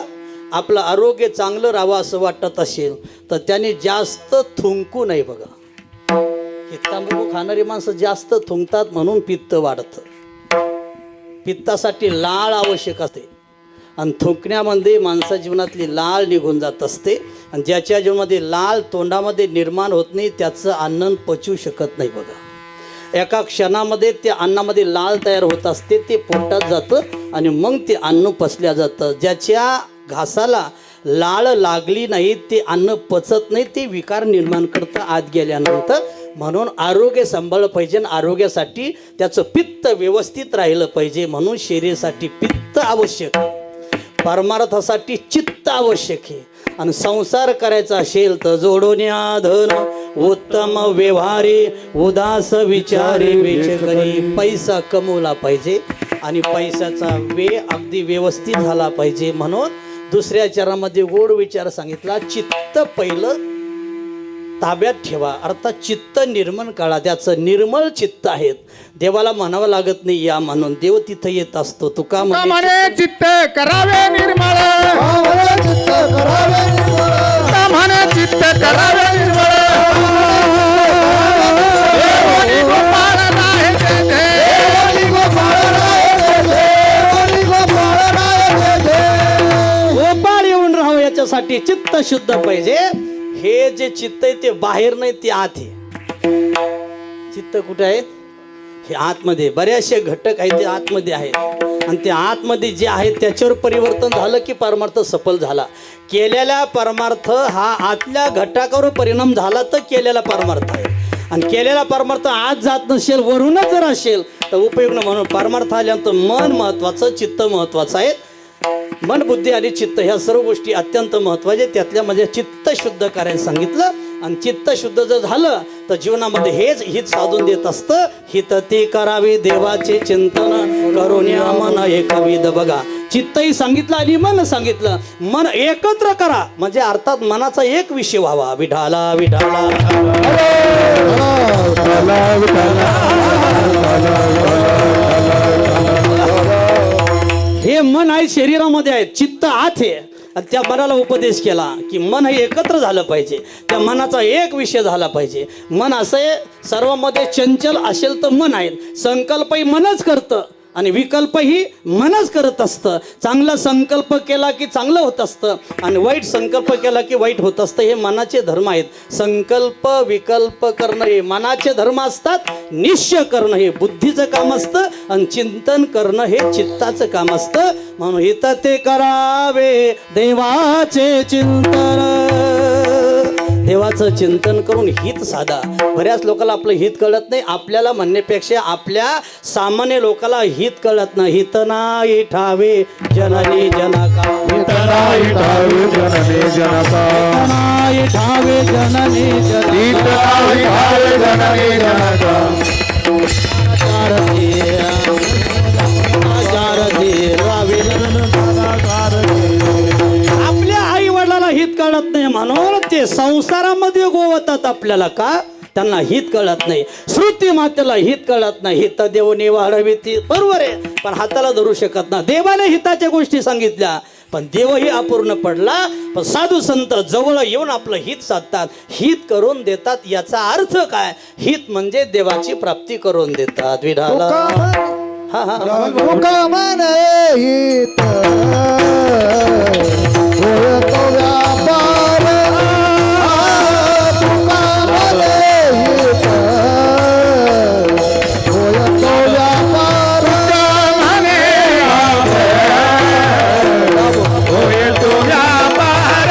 आपलं आरोग्य चांगलं राहावं असं वाटत असेल तर त्याने जास्त थुंकू नाही. बघा, हे तांबू खाणारी माणसं जास्त थुंकतात म्हणून पित्त वाढतं. पित्तासाठी लाळ आवश्यक असते आणि थुंकण्यामध्ये माणसा जीवनातली लाळ निघून जात असते. आणि ज्याच्या जीवनामध्ये लाळ तोंडामध्ये निर्माण होत नाही त्याचं अन्न पचू शकत नाही. बघा, एका क्षणामध्ये त्या अन्नामध्ये लाळ तयार होत असते, ते पोटात जातं आणि मग ते अन्न पचल्या जातं. ज्याच्या घासाला लाळ लागली नाही ते अन्न पचत नाही, ते विकार निर्माण करतं आत गेल्यानंतर. म्हणून आरोग्य सांभाळलं पाहिजे. आरोग्यासाठी त्याचं पित्त व्यवस्थित राहिलं पाहिजे. म्हणून शरीरासाठी पित्त आवश्यक आहे, परमार्थासाठी चित्त आवश्यक आहे. आणि संसार करायचा असेल तर जोडोन्या धन उत्तम व्यवहारी उदास विचारी विचकरी. पैसा कमवला पाहिजे आणि पैशाचा अगदी व्यवस्थित झाला पाहिजे. म्हणून दुसऱ्या चरणामध्ये गोड विचार सांगितला. चित्त पहिलं ताब्यात ठेवा, अर्थात चित्त निर्मळ काढा. त्याचं निर्मळ चित्त आहेत. देवाला म्हणावं लागत नाही या म्हणून, देव तिथं येत असतो. तुका म्हणे चित्त करावे निर्मळ, चित्त करावे निर्मळ, म्हणे चित्त करावे निर्मळ. देवनी गोपाळ राहे तेथे, देवनी गोपाळ राहे तेथे, गोपाळ राहे तेथे. गोपाळ येऊन राहावं याच्यासाठी चित्त शुद्ध पाहिजे. हे जे चित्त आहे ते बाहेर नाही, ते आत आहे. चित्त कुठे आहे? हे आतमध्ये. बरेचसे घटक आहेत ते आतमध्ये आहेत. आणि ते आतमध्ये जे आहे त्याच्यावर परिवर्तन झालं की परमार्थ सफल झाला. केलेला परमार्थ हा आतल्या घटकावर परिणाम झाला तर केलेला परमार्थ आहे. आणि केलेला परमार्थ आत जात नसेल, वरूनच जर असेल तर उपयोग न. म्हणून परमार्थ आल्यानंतर मन महत्वाचं, चित्त महत्वाचं आहे. मन, बुद्धी आणि चित्त ह्या सर्व गोष्टी अत्यंत महत्त्वाच्या. त्यातल्यामध्ये चित्त शुद्ध करायला सांगितलं. आणि चित्त शुद्ध जर झालं तर जीवनामध्ये हेच हित साधून देत असतं. हित ते करावे देवाचे चिंतन करून या मन एकविध. बघा, चित्तही सांगितलं आणि मन सांगितलं. मन एकत्र करा म्हणजे अर्थात मनाचा एक विषय व्हावा. विठाला विठाला. हे मन आहे, शरीरामध्ये आहे, चित्त आत आहे. आणि त्या मनाला उपदेश केला की मन हे एकत्र झालं पाहिजे. त्या मनाचा एक विषय झाला पाहिजे. मन असं आहे, सर्वांमध्ये चंचल असेल तर मन आहे. संकल्पही मनच करतं आणि विकल्पही मनच करत असतं. चांगला संकल्प केला की चांगलं होत असतं आणि वाईट संकल्प केला की वाईट होत असतं. हे मनाचे धर्म आहेत. संकल्प विकल्प करणं हे मनाचे धर्म असतात. निश्चय करणं हे बुद्धीचं काम असतं आणि चिंतन करणं हे चित्ताचं काम असतं. म्हणून हित ते करावे देवाचे चिंतन. देवाचं चिंतन करून हित साधा. बऱ्याच लोकांना आपलं हित कळत नाही. आपल्याला म्हणण्यापेक्षा आपल्या सामान्य लोकांना हित कळत नाही. हित नाही ठावे जननी जनका, हित नाही ठावे जननी जनका, नाही ठावे जननी जनका, हित नाही ठावे जननी जनका. आपल्या आई वडिलाला हित कळत नाही म्हणून ते संसारामध्ये गोवतात आपल्याला. का? त्यांना हित कळत नाही. श्रुती मातेला हित कळत नाही. हित देवने वाढवी ती बरोबर आहे, पण हाताला धरू शकत नाही. देवाने हिताच्या गोष्टी सांगितल्या पण देवही अपूर्ण पडला. पण साधू संत जवळ येऊन आपलं हित साधतात, हित करून देतात. याचा अर्थ काय? हित म्हणजे देवाची प्राप्ती करून देतात. विढाला हा हा तुका म्हणे हित होय तो व्यापार. तुका म्हणे हित होय तो व्यापार. होय तो व्यापार.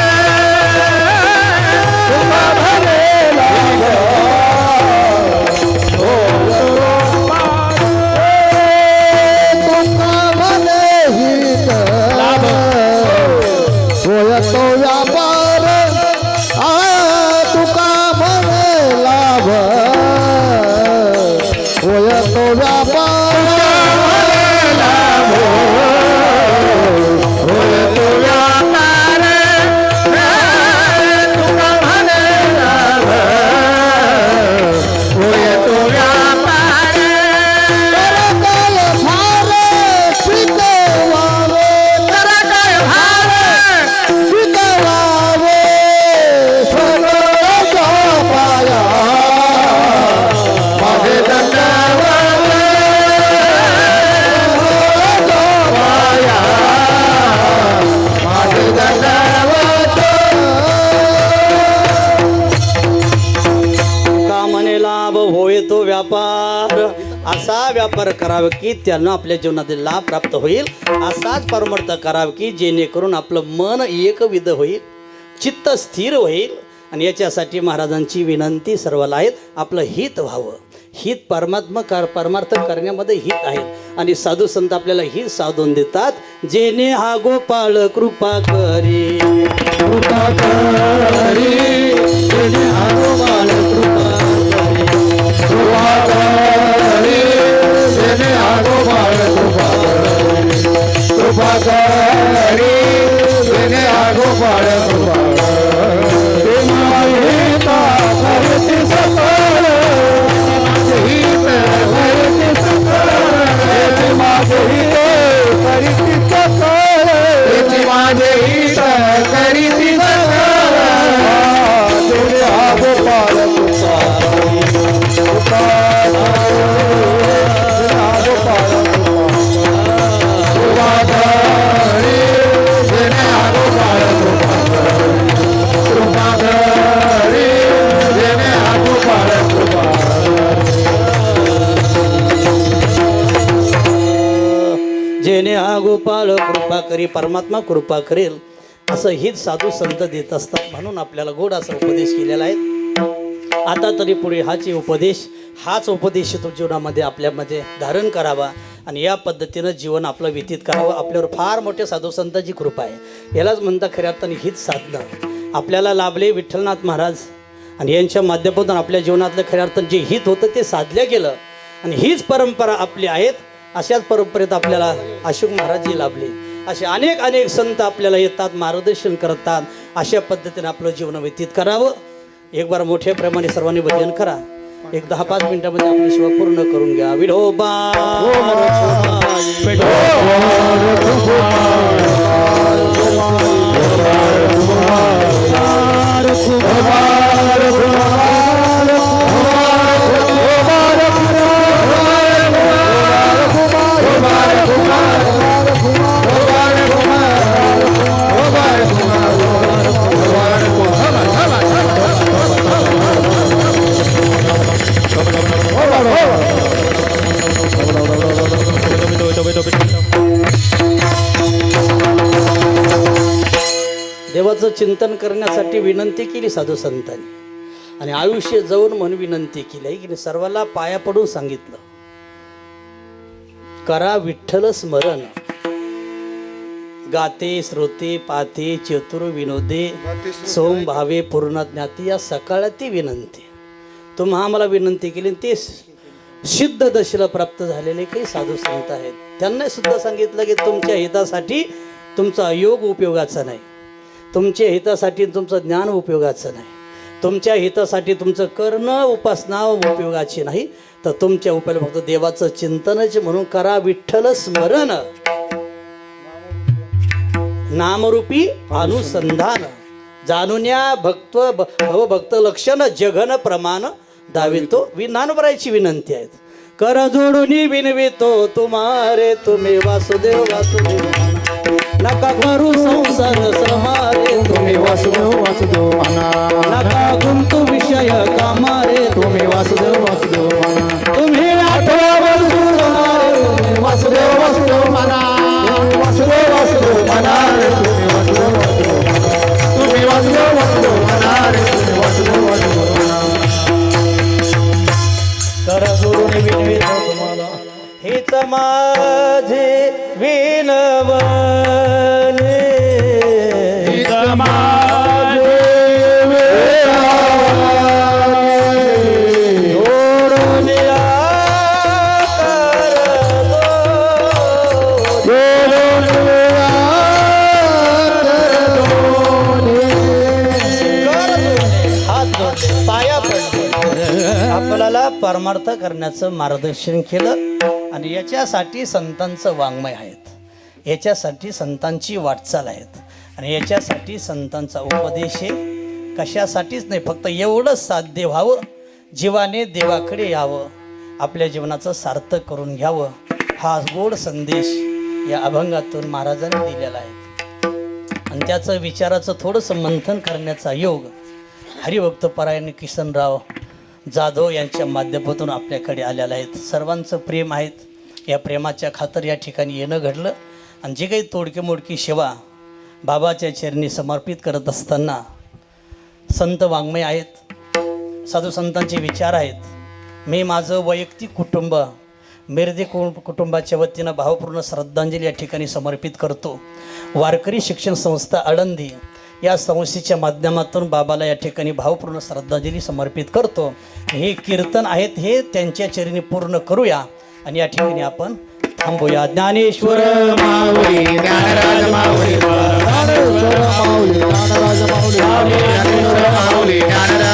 तुका म्हणे लाभ व्यापार होय तो व्यापार तुका म्हणेला होय तो व्यापार तर काय भार शिकवावे तर काय भार शिकवावे सगळ्याच्या पाया माझे दंडवत पाया माझे दंडवत का म्हणे लाभ होय तो व्यापार असा व्यापार करावा की त्यांना आपल्या जीवनातील लाभ प्राप्त होईल असाच परमार्थ करावा की जेणेकरून आपलं मन एकविध होईल चित्त स्थिर होईल आणि याच्यासाठी महाराजांची विनंती सर्वाला आहेत आपलं हित व्हावं हित परमार्थ करण्यामध्ये हित आहे आणि साधू संत आपल्याला हित साधून देतात जेणे हा गोपाळ कृपा करी कृपा करी जेणे हा गोपाळ कृपा करी कृपा करी जेणे आगोबाळ कृपा करी कृपा करी जेणे आगोबाळ कृपा करी हिता करते सकळ माझे हित करते सकळ माझे हित करीती सकळ माझे हित करीती सकळ जेणे आगोबाळ कृपा जेणे हा गोपाळ कृपा करी परमात्मा कृपा करेल असं हित साधू संत देत असतात म्हणून आपल्याला गोड असा उपदेश केलेला आहे आता तरी पुढे हाच उपदेश तो जीवनामध्ये आपल्यामध्ये धारण करावा आणि या पद्धतीनं जीवन आपलं व्यतीत करावं आपल्यावर फार मोठ्या साधू संतांची कृपा आहे यालाच म्हणता खऱ्या अर्थाने हित साधणं आपल्याला लाभले विठ्ठलनाथ महाराज आणि यांच्या माध्यमातून आपल्या जीवनातलं खऱ्या अर्थानं जे हित होतं ते साधलं गेलं आणि हीच परंपरा आपली आहेत अशाच परंपरेत आपल्याला अशोक महाराजजी लाभले असे अनेक संत आपल्याला येतात मार्गदर्शन करतात अशा पद्धतीने आपलं जीवन व्यतीत करावं एक बार मोठ्या प्रमाणे सर्वांनी भजन करा एक 10-5 मिनिटांमध्ये आपली सेवा पूर्ण करून घ्या विठोबा देवाचं चिंतन करण्यासाठी विनंती केली साधू संतांनी आणि आयुष्य जाऊन म्हणून विनंती केली आहे की सर्वाला पाया पडून सांगितलं करा विठ्ठल स्मरण गाते श्रोते पाते चतुर विनोदे सोम भावे पूर्ण ज्ञाती या सकाळती विनंती तुम्हा आम्हाला विनंती केली ते सिद्ध दशेला प्राप्त झालेले काही साधू संत आहेत त्यांना सुद्धा सांगितलं की तुमच्या हितासाठी तुमचा योग उपयोगाचा नाही तुमच्या हितासाठी तुमचं ज्ञान उपयोगाचं नाही तुमच्या हितासाठी तुमचं करणं उपासना उपयोगाची नाही तर तुमच्या उपयोग फक्त देवाचं चिंतनच म्हणून करा विठ्ठल स्मरण नामरूपी अनुसंधान जाणून्या भक्त लक्षण जघन प्रमाण दावितो ज्ञानोबरायची विनंती आहे कर जोडून विनवितो तुम्हारे तुम्ही वासुदेव नका करू संसार समारे तुम्ही वासुदेव वासुदेव म्हणा नका गुंतू विषय कामारे तुम्ही वासुदेव वासुदेव म्हणा तुम्ही आठवा वासुदेव वासुदेव म्हणा वासुदेव वासुदेव म्हणा तुम्ही वासुदेव वासुदेव म्हणा तुम्ही वासुदेव वासुदेव म्हणा करा जोडून विनवितो तुम्हाला हेच माझे विनवणे समाजे जोडले, पाया पडले, आपल्याला परमार्थ करण्याचं मार्गदर्शन केलं. आणि याच्यासाठी संतांचं वाङ्मय आहेत, याच्यासाठी संतांची वाटचाल आहेत, आणि याच्यासाठी संतांचा उपदेश आहे. कशासाठीच नाही, फक्त एवढंच साध्य व्हावं, जीवाने देवाकडे यावं, आपल्या जीवनाचं सार्थक करून घ्यावं. हा गोड संदेश या अभंगातून महाराजांनी दिलेला आहे. आणि त्याचं विचाराचं थोडंसं मंथन करण्याचा योग हरिभक्तपरायण किसनराव जाधव यांच्या माध्यमातून आपल्याकडे आलेलं आहेत. सर्वांचं प्रेम आहेत, या प्रेमाच्या खातर या ठिकाणी येणं घडलं. आणि जे काही तोडकी मोडकी सेवा बाबाच्या चरणी समर्पित करत असताना संत वाङ्मय आहेत, साधू संतांचे विचार आहेत. मी माझं वैयक्तिक कुटुंब मिरजे कुटुंबाच्या वतीनं भावपूर्ण श्रद्धांजली या ठिकाणी समर्पित करतो. वारकरी शिक्षण संस्था आळंदी या संस्थेच्या माध्यमातून बाबाला या ठिकाणी भावपूर्ण श्रद्धांजली समर्पित करतो. हे कीर्तन आहेत, हे त्यांच्या चरणी पूर्ण करूया आणि या ठिकाणी आपण थांबूया. ज्ञानेश्वर माऊली ज्ञानराज माऊली ज्ञानेश्वर माऊली ज्ञानराज माऊली ज्ञानेश्वर माऊली ज्ञानराज